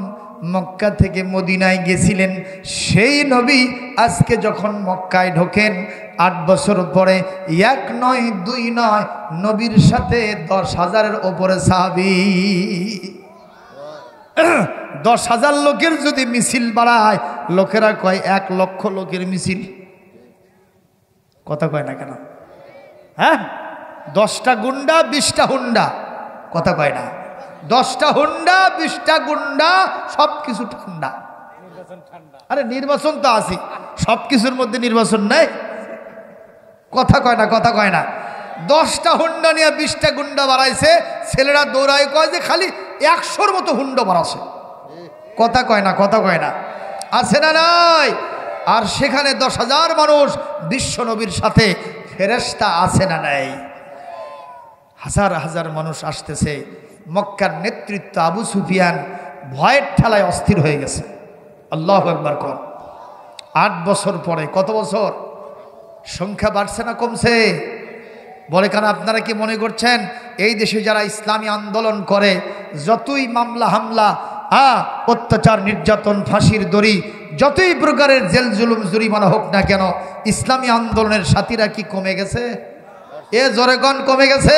মক্কা থেকে মদিনায় গেছিলেন, সেই নবী আজকে যখন মক্কায় ঢোকেন 8 বছর পরে, 1 নয় 2 নয়, নবীর সাথে 10,000-এর ওপরে সাহাবী। 10,000 লোকের যদি মিছিল বাড়ায়, লোকেরা কয় 1 লক্ষ লোকের মিছিল। কথা কয় না কেন? হ্যাঁ, 10টা গুন্ডা 20টা হুন্ডা, কথা কয় না? 10টা হুন্ডা 20টা গুন্ডা, সব কিছু ঠান্ডা। আরে নির্বাচন তো আছে, সব কিছুর মধ্যে নির্বাচন নেই, কথা কয় না? কথা কয় না? 10টা হুন্ডা নিয়ে 20টা গুন্ডা বাড়াইছে, ছেলেরা দৌড়ায় কয় যে খালি 100-র মতো হুন্ডা বাড়াছে, কথা কয় না? কথা কয় না? আছে না নাই? আর সেখানে 10,000 মানুষ বিশ্ব নবীর সাথে, ফেরেশতা আছে না নাই? হাজার হাজার মানুষ আসতেছে। মক্কার নেতৃত্ব আবু সুফিয়ান ভয়ের ঠেলায় অস্থির হয়ে গেছে। আল্লাহু আকবার কর। 8 বছর পরে, কত বছর? সংখ্যা বাড়ছে না কমছে? বলে কেন? আপনারা কি মনে করছেন এই দেশে যারা ইসলামী আন্দোলন করে, যতই মামলা হামলা, অত্যাচার নির্যাতন, ফাঁসির দড়ি, যতই প্রকারের জেল জুলুম জরিমানা হোক না কেন, ইসলামী আন্দোলনের সাথীরা কি কমে গেছে? এ জোরেগণ কমে গেছে?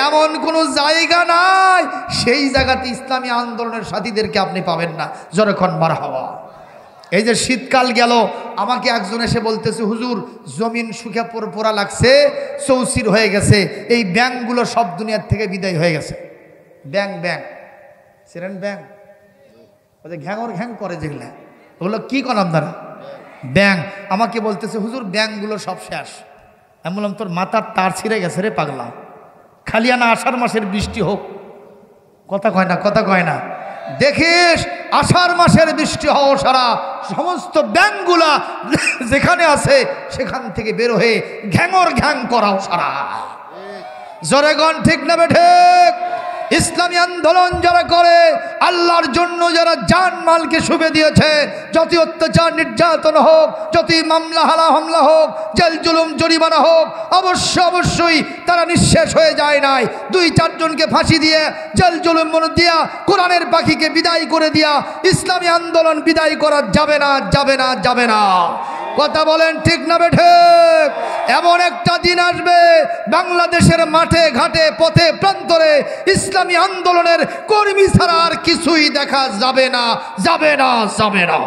এমন কোনো জায়গা নাই সেই জায়গাতে ইসলামী আন্দোলনের সাথীদেরকে আপনি পাবেন না। জোরেগণ মারহাবা। এই যে শীতকাল গেল, আমাকে একজন এসে বলতেছে, হুজুর জমিন শুকে পোড়া লাগছে, চৌচির হয়ে গেছে, এই ব্যাংকগুলো সব দুনিয়ার থেকে বিদায় হয়ে গেছে। ব্যাংক সেরেন ব্যাংক, ওদের ঘ্যাঙর ঘ্যাং করে যেগুলা, ওগুলো কি করেন আপনারা? ব্যাংক। আমাকে বলতেছে, হুজুর ব্যাংকগুলো সব শেষ। আমি বললাম, তোর মাথার তার ছিঁড়ে গেছে রে পাগলা, খালি আনা আষাঢ় মাসের বৃষ্টি হোক, কথা কয় না? কথা কয় না? দেখিস আষাঢ় মাসের বৃষ্টি হওয়া সারা সমস্ত ব্যাংকগুলা যেখানে আছে সেখান থেকে বের হয়ে ঘ্যাঙর ঘ্যাং করাও সারা। জোরেগণ ঠিক না বেঠে? ইসলামী আন্দোলন যারা করে, আল্লাহর জন্য যারা জান মালকে শুবে দিয়েছে, যতই অত্যাচার নির্যাতন হোক, যতই মামলা হামলা হোক, জেল জুলুম জরিমানা হোক, অবশ্যই তারা নিঃশেষ হয়ে যায় নাই। 2-4 জনকে ফাঁসি দিয়ে, জেল জুলুম দিয়া, কোরআনের পাখিকে বিদায় করে দিয়া ইসলামী আন্দোলন বিদায় করা যাবে না, যাবে না, যাবে না। কথা বলেন ঠিক না বেঠে? এমন একটা দিন আসবে বাংলাদেশের মাঠে ঘাটে পথে প্রান্তরে ইসলামী আন্দোলনের কর্মী ছাড়া আর কিছুই দেখা যাবে না, যাবে না, যাবে না।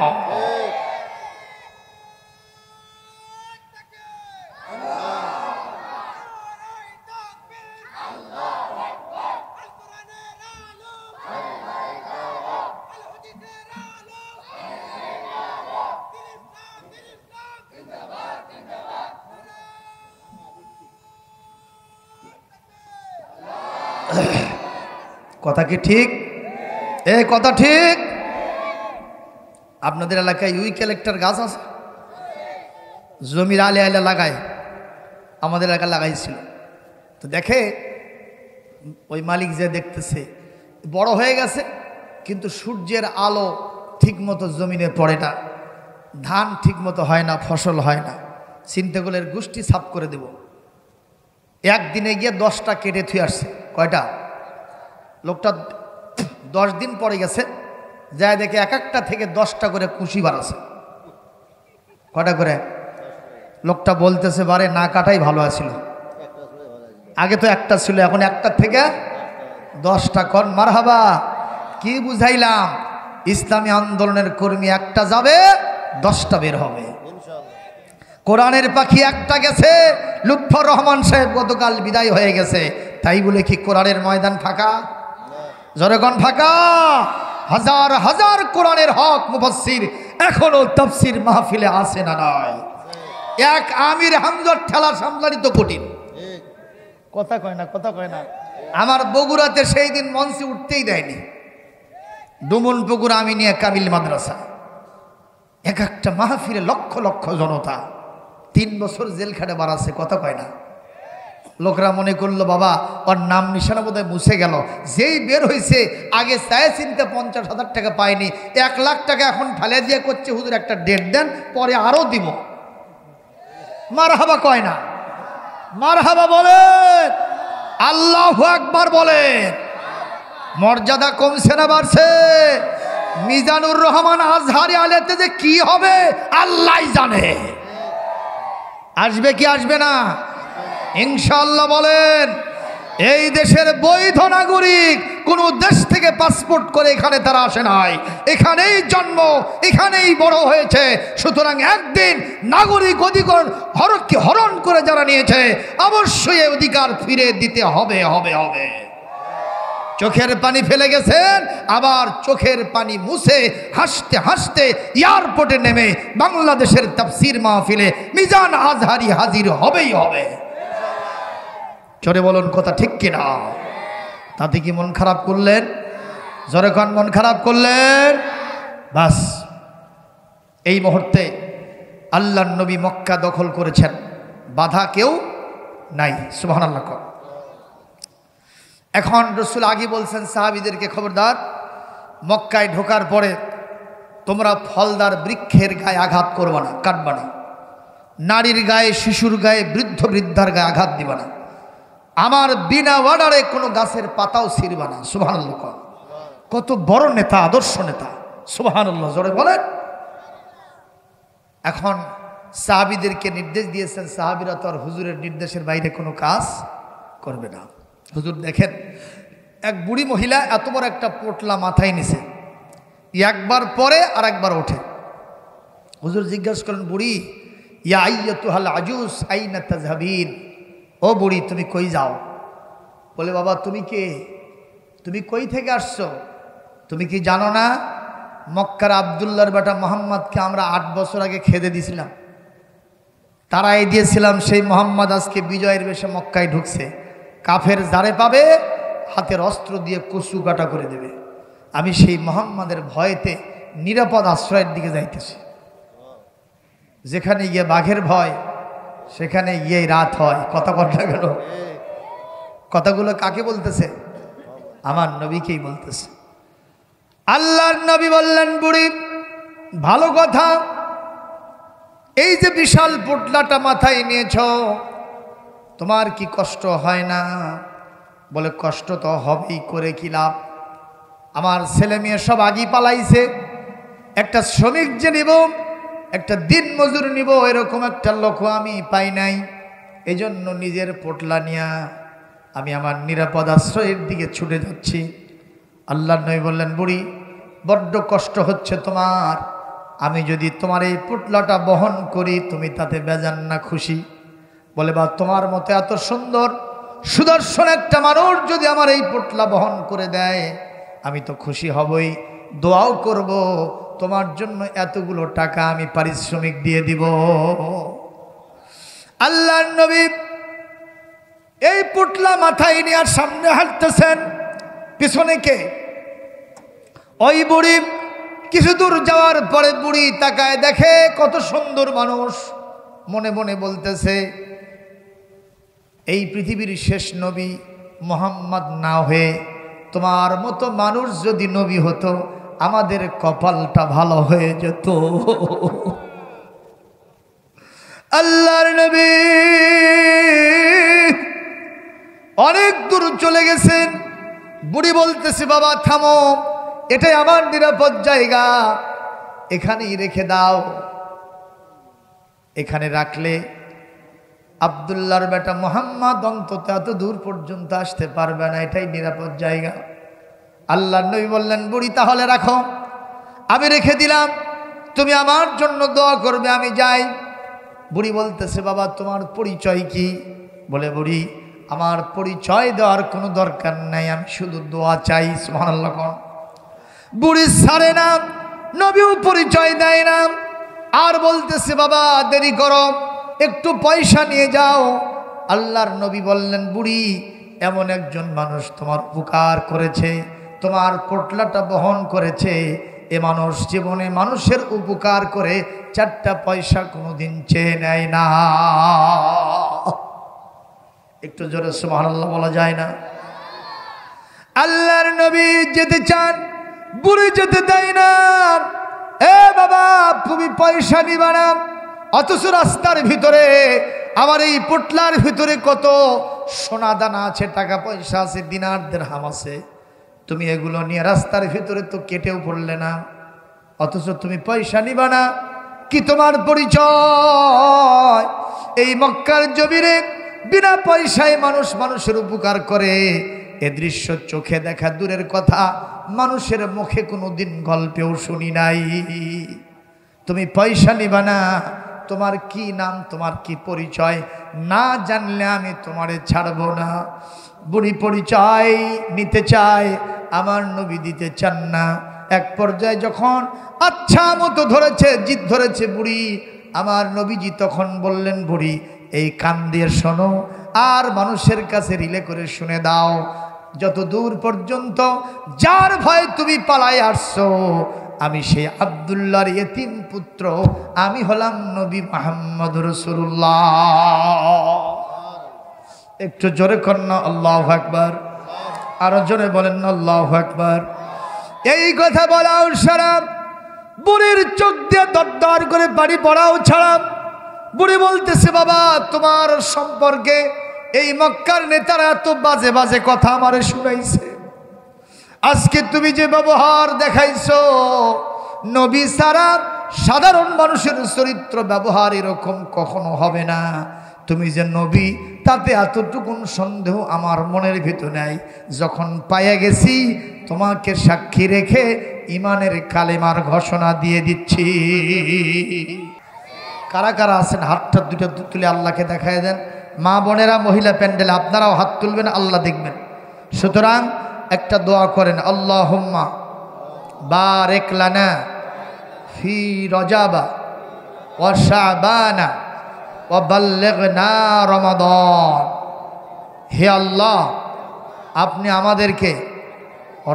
কথা কি ঠিক? কথা ঠিক? আপনাদের এলাকায় ইউক্যালিপটাস গাছ আছে? জমির আলে আলে লাগায়, আমাদের এলাকায় লাগাইছিল। তো দেখে ওই মালিক যে দেখতেছে বড় হয়ে গেছে, কিন্তু সূর্যের আলো ঠিক মতো জমিনে পড়ে না, ধান ঠিক মতো হয় না, ফসল হয় না। চিন্তাগুলোর গোষ্ঠী সাফ করে দেব। একদিনে গিয়ে 10টা কেটে থুয়ে আসছে। কয়টা? লোকটা 10 দিন পরে গেছে, যায় দেখে এক একটা থেকে 10টা করে কুশি বাড়াছে। কয়টা করে? লোকটা বলতেছে, বারে না কাটাই ভালো আছিল, আগে তো একটা ছিল, এখন একটা থেকে 10টা কর। মারহাবা। কি বুঝাইলাম? ইসলামী আন্দোলনের কর্মী একটা যাবে, 10টা বের হবে। কোরআনের পাখি একটা গেছে, লুৎফর রহমান সাহেব গতকাল বিদায় হয়ে গেছে, তাই বলে কি কোরআনের ময়দান ফাঁকা? জনগণ ফাঁকা? হাজার হাজার কোরআনের হক মুফাসসির এখনো তাফসীর মাহফিলে আছে না নয়? এক আমির হামজার ঠেলা সামলানি তো কঠিন। কথা কয় না? কথা কয় না? আমার বগুড়াতে সেই দিন মঞ্চে উঠতেই দেয়নি। ডুমন বগুড়া আমি নিয়ে কামিল মাদ্রাসা, এক একটা মাহফিলে লক্ষ লক্ষ জনতা, 3 বছর জেল খাটে বাড়াচ্ছে। কথা কয় না? লোকরা মনে করলো বাবা ওর নাম নিশানা বোধহয় মুছে গেল। যেই বের হয়েছে, আগে চায় চিনতে 50,000 টাকা পায়নি, 1 লাখ টাকা এখন ফালে দিয়ে করছে, হুজুর একটা ডেট দেন, পরে আরো দিব। মারহাবা কয় না? মারহাবা বলেন, আল্লাহু আকবার বলেন। মর্যাদা কমছে না বাড়ছে? মিজানুর রহমান আজহারি আলেতে যে কি হবে আল্লাহ জানে। আসবে কি আসবে না? ইনশাআল্লাহ বলেন। এই দেশের বৈধ নাগরিক কোন দেশ থেকে পাসপোর্ট করে এখানে তারা আসে নাই, এখানেই জন্ম, এখানেই বড় হয়েছে। সুতরাং একদিন নাগরিক অধিকার হরণ করে যারা নিয়েছে অবশ্যই এই অধিকার ফিরে দিতে হবে হবে হবে। চোখের পানি ফেলে গেছেন, আবার চোখের পানি মুছে হাসতে হাসতে এয়ারপোর্টে নেমে বাংলাদেশের তাফসীর মাহফিলে মিজান আজহারি হাজির হবেই হবে। জোরে বলুন কথা ঠিক কিনা? তাতে কি মন খারাপ করলেন? জোরে কোন মন খারাপ করলেন? বাস এই মুহূর্তে আল্লাহর নবী মক্কা দখল করেছেন, বাধা কেউ নাই। সুবহানাল্লাহ। এখন রসুল আগে বলছেন সাহাবীদেরকে, খবরদার, মক্কায় ঢোকার পরে তোমরা ফলদার বৃক্ষের গায়ে আঘাত করবা না, কাটবা না, নারীর গায়ে, শিশুর গায়ে, বৃদ্ধ বৃদ্ধার গায়ে আঘাত দিবা না, আমার বিনা অর্ডারে কোনো গাছের পাতাও ছিঁড়বা না। সুবহানাল্লাহ। কত বড় নেতা, আদর্শ নেতা। সুবহানাল্লাহ, জোরে বলেন। এখন সাহাবীদেরকে নির্দেশ দিয়েছেন, সাহাবীরা তো আর হুজুরের নির্দেশের বাইরে কোনো কাজ করবে না। হুজুর দেখেন, এক বুড়ি মহিলা এত বড় একটা পোটলা মাথায় নিছে, একবার পরে আর একবার ওঠে। হুজুর জিজ্ঞাসা করেন, বুড়ি, ইয়া আইয়াতুহাল আজুজ আইনা তাযহাবিন, ও বুড়ি তুমি কই যাও? বলে, বাবা তুমি কে? তুমি কই থেকে আসছো? তুমি কি জানো না মক্কার আব্দুল্লাহর বেটা মোহাম্মদকে আমরা 8 বছর আগে খেদে দিয়েছিলাম, তারাই দিয়েছিলাম। সেই মোহাম্মদ আজকে বিজয়ের বেশে মক্কায় ঢুকছে, কাফের যারে পাবে হাতের অস্ত্র দিয়ে কচু কাটা করে দেবে। আমি সেই মোহাম্মদের ভয়েতে নিরাপদ আশ্রয়ের দিকে যাইতেছি। যেখানে গিয়ে বাঘের ভয় সেখানে গিয়েই রাত হয়। কথা কথা গেল, কথাগুলো কাকে বলতেছে? আমার নবীকেই বলতেছে। আল্লাহর নবী বললেন, বুড়ি ভালো কথা, এই যে বিশাল পোটলাটা মাথায় নিয়েছ, তোমার কি কষ্ট হয় না? বলে, কষ্ট তো হবেই, করে কি লাভ? আমার ছেলে মেয়ে সব আগেই পালাইছে, একটা শ্রমিক যে নিব, একটা দিন মজুর নিব, এরকম একটা লোক আমি পাই নাই। এজন্য নিজের পোটলা নিয়া আমি আমার নিরাপদ আশ্রয়ের দিকে ছুটে যাচ্ছি। আল্লাহর নবী বললেন, বুড়ি বড্ড কষ্ট হচ্ছে তোমার, আমি যদি তোমার এই পোটলাটা বহন করি তুমি তাতে বেজান না খুশি? বলে, বা তোমার মতো এত সুন্দর সুদর্শন একটা মানুষ যদি আমার এই পোটলা বহন করে দেয় আমি তো খুশি হবই, দোয়াও করব, তোমার জন্য এতগুলো টাকা আমি পারিশ্রমিক দিয়ে দিব। আল্লাহর নবী এই পোটলা মাথায় নিয়ে আর সামনে হাঁটতেছেন, পিছনে কে? ওই বুড়ি। কিছু দূর যাওয়ার পরে বুড়ি তাকায় দেখে কত সুন্দর মানুষ, মনে মনে বলতেছে, এই পৃথিবীর শেষ নবী মোহাম্মদ না হয়ে তোমার মতো মানুষ যদি নবী হতো আমাদের কপালটা ভালো হয়ে যেত। আল্লাহর নবী অনেক দূর চলে গেছেন। বুড়ি বলতেছে, বাবা থামো, এটাই আমার নিরাপদ জায়গা, এখানেই রেখে দাও। এখানে রাখলে আব্দুল্লাহর বেটা মোহাম্মদ অন্তত এত দূর পর্যন্ত আসতে পারবে না, এটাই নিরাপদ জায়গা। আল্লাহর নবী বললেন, বুড়ি তাহলে রাখো, আমি রেখে দিলাম, তুমি আমার জন্য দোয়া করবে, আমি যাই। বুড়ি বলতেছে, বাবা তোমার পরিচয় কি? বলে, বুড়ি আমার পরিচয় দেওয়ার কোনো দরকার নাই, আমি শুধু দোয়া চাই। সুবহানাল্লাহ। বুড়ি ছাড়ে না, নবীও পরিচয় দেয় না, আর বলতেছে, বাবা দেরি করো, একটু পয়সা নিয়ে যাও। আল্লাহর নবী বললেন, বুড়ি এমন একজন মানুষ তোমার উপকার করেছে, তোমার পোটলাটা বহন করেছে, এ মানুষ জীবনে মানুষের উপকার করে 4টা পয়সা কোনোদিন চেয়ে নেয় না। একটু জোরে সুবহানাল্লাহ বলা যায় না? আল্লাহর নবী যেতে চান, বুড়ি যেতে দেয় না। এ বাবা তুমি পয়সা নিবা না, অথচ রাস্তার ভিতরে আমার এই পোটলার ভিতরে কত সোনা দানা আছে, টাকা পয়সা আছে, দিনার দিরহাম আছে, তুমি এগুলো নিয়ে রাস্তার ভিতরে তো কেটেও পড়লে না, অথচ তুমি পয়সা নিবা না। কি তোমার পরিচয়? এই মক্কার জমিনে বিনা পয়সায় মানুষ মানুষের উপকার করে, এ দৃশ্য চোখে দেখা দূরের কথা, মানুষের মুখে কোনোদিন গল্পেও শুনি নাই। তুমি পয়সা নিবা না, তোমার কি নাম, তোমার কি পরিচয় না জানলে আমি তোমারে ছাড়ব না। বুড়ি পরিচয় নিতে চায়, আমার নবী দিতে চান না। এক পর্যায়ে যখন আচ্ছা মতো ধরেছে, জিদ ধরেছে বুড়ি, আমার নবীজি তখন বললেন, বুড়ি এই কান দিয়ে শোনো আর মানুষের কাছে রিলে করে শুনে দাও, যত দূর পর্যন্ত যার ভয়ে তুমি পালায় আসছো, আমি সেই আব্দুল্লাহর ইতিম পুত্র, আমি হলাম নবী মুহাম্মদ রাসূলুল্লাহ। একটু জোরে কন্যা আল্লাহু আকবার, আরো জোরে বলেন না আল্লাহু আকবার। এই কথা বলাও সারা, বুড়ির চোখ দিয়ে দরদর করে পানি পড়াও ছাড়া। বুড়ি বলতেছে, বাবা তোমার সম্পর্কে এই মক্কার নেতারা এত বাজে বাজে কথা আমারে শুনাইছে, আজকে তুমি যে ব্যবহার দেখাইছো, নবী সারা সাধারণ মানুষের চরিত্র ব্যবহার এরকম কখনো হবে না। তুমি যে নবী তাতে এতটুকুন সন্দেহ আমার মনের ভিতর নাই। যখন পাইয়া গেছি তোমাকে সাক্ষী রেখে ইমানের কালেমার ঘোষণা দিয়ে দিচ্ছি। কারা কারা আছেন হাতটা দুটো তুলে আল্লাহকে দেখায় দেন। মা বোনেরা মহিলা প্যান্ডেলে আপনারাও হাত তুলবেন, আল্লাহ দেখবেন। সুতরাং একটা দোয়া করেন, আল্লাহুম্মা বারিক লানা ফি রজাবা ওয়া শাবানা ওয়া বাল্লিগনা রমাদান। হে আল্লাহ, আপনি আমাদেরকে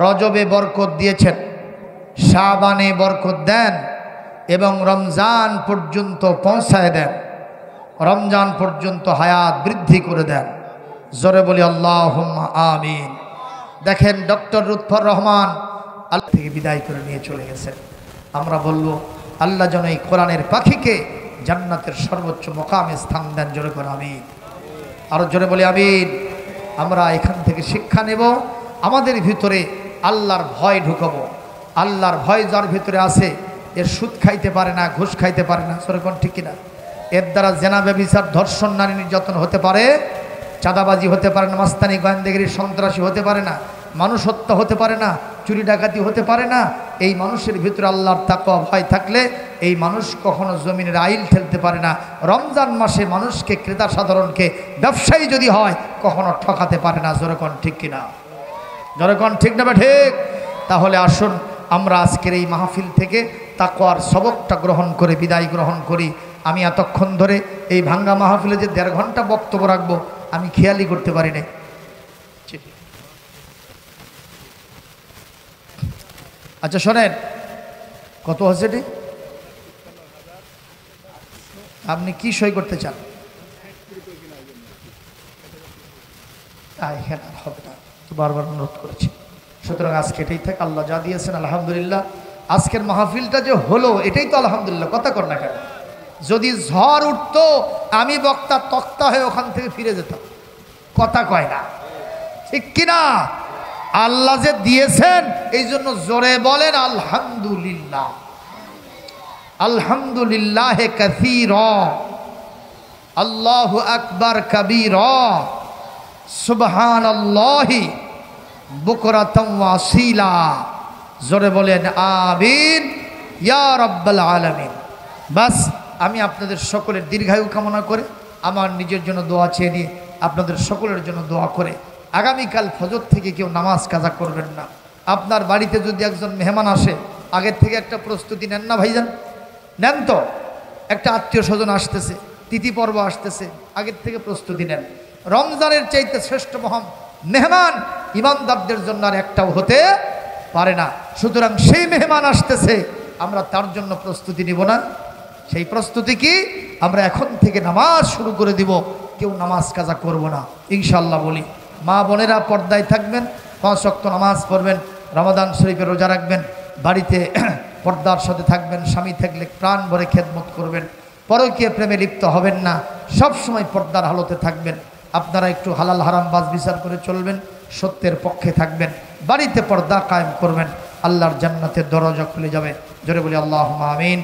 রজবে বরকত দিয়েছেন, শাবানে বরকত দেন এবং রমজান পর্যন্ত পৌঁছায় দেন, রমজান পর্যন্ত হায়াত বৃদ্ধি করে দেন। জোরে বলি আল্লাহুম্মা আমিন। দেখেন ডক্টর লুৎফর রহমান আল্লাহ থেকে বিদায় করে নিয়ে চলে গেছেন। আমরা বলবো আল্লাহ যেন এই কোরআনের পাখিকে জান্নাতের সর্বোচ্চ মকামে স্থান দেন। জোরে করে আমিন, আরো জোরে বলি আমিন। আমরা এখান থেকে শিক্ষা নেব, আমাদের ভিতরে আল্লাহর ভয় ঢুকাবো। আল্লাহর ভয় যার ভিতরে আছে, এর সুদ খাইতে পারে না, ঘুষ খাইতে পারে না, সরে কোন ঠিক কিনা? এর দ্বারা জেনা, ব্যভিচার, ধর্ষণ, নারী নির্যাতন হতে পারে, চাঁদাবাজি হতে পারে না, মাস্তানি, গোয়েন্দাগিরি, সন্ত্রাসী হতে পারে না, মানুষ হত্যা হতে পারে না, চুরি ডাকাতি হতে পারে না। এই মানুষের ভিতরে আল্লাহর তাকওয়া ভয় থাকলে এই মানুষ কখনো জমিনের আইল ঠেলতে পারে না। রমজান মাসে মানুষকে, ক্রেতা সাধারণকে, ব্যবসায়ী যদি হয় কখনো ঠকাতে পারে না। জোরকন ঠিক কিনা? জোরকন ঠিক না? ঠিক। তাহলে আসুন আমরা আজকের এই মাহফিল থেকে তাকওয়ার সবকটা গ্রহণ করে বিদায় গ্রহণ করি। আমি এতক্ষণ ধরে এই ভাঙ্গা মাহফিলে যে 1.5 ঘন্টা বক্তব্য রাখবো আমি খেয়ালই করতে পারি না। আচ্ছা শোনেন, কত হচ্ছে এটি? আপনি কি সই করতে চান? এখানে হবে না, তো বারবার অনুরোধ করেছি। সুতরাং আজকে এটাই থাকে। আল্লাহ যা দিয়েছেন আলহামদুলিল্লাহ। আজকের মাহফিলটা যে হলো এটাই তো আলহামদুলিল্লাহ। কথা কর না কেন? যদি ঝড় উঠতো আমি বক্তা তক্তা হয়ে ওখান থেকে ফিরে যেতাম। কথা কয় না, ঠিক কিনা? আল্লাহ যে দিয়েছেন এই জন্য জোরে বলেন আলহামদুলিল্লাহ। আলহামদুলিল্লাহ কাসীরা, আল্লাহু আকবার কাবীরা, সুবহানাল্লাহি বুকরাতাম ওয়া আসীলা। জোরে বলেন আমিন ইয়া রাব্বাল আলামিন। বাস আমি আপনাদের সকলের দীর্ঘায়ু কামনা করে আমার নিজের জন্য দোয়া চেয়ে নিয়ে আপনাদের সকলের জন্য দোয়া করে আগামীকাল ফজর থেকে কেউ নামাজ কাজা করবেন না। আপনার বাড়িতে যদি একজন মেহমান আসে, আগের থেকে একটা প্রস্তুতি নেন না ভাইজান? নেন তো? একটা আত্মীয় স্বজন আসতেছে, তিথি পর্ব আসতেছে, আগের থেকে প্রস্তুতি নেন। রমজানের চাইতে শ্রেষ্ঠ মেহমান ইমানদারদের জন্য আর একটাও হতে পারে না। সুতরাং সেই মেহমান আসতেছে, আমরা তার জন্য প্রস্তুতি নিব না? সেই প্রস্তুতি কি? আমরা এখন থেকে নামাজ শুরু করে দিব, কেউ নামাজ কাজা করব না ইনশাআল্লাহ বলি। মা বোনেরা পর্দায় থাকবেন, 5 ওয়াক্ত নামাজ পড়বেন, রমাদান শরীফে রোজা রাখবেন, বাড়িতে পর্দার সাথে থাকবেন, স্বামী থাকলে প্রাণ ভরে খেদমত করবেন, পরকীয়া প্রেমে লিপ্ত হবেন না, সব সময় পর্দার হালতে থাকবেন। আপনারা একটু হালাল হারাম বাজ বিচার করে চলবেন, সত্যের পক্ষে থাকবেন। বাড়িতে পর্দা কায়েম করবেন, আল্লাহর জান্নাতের দরজা খুলে যাবে। জোরে বলি আল্লাহুম্মা আমিন।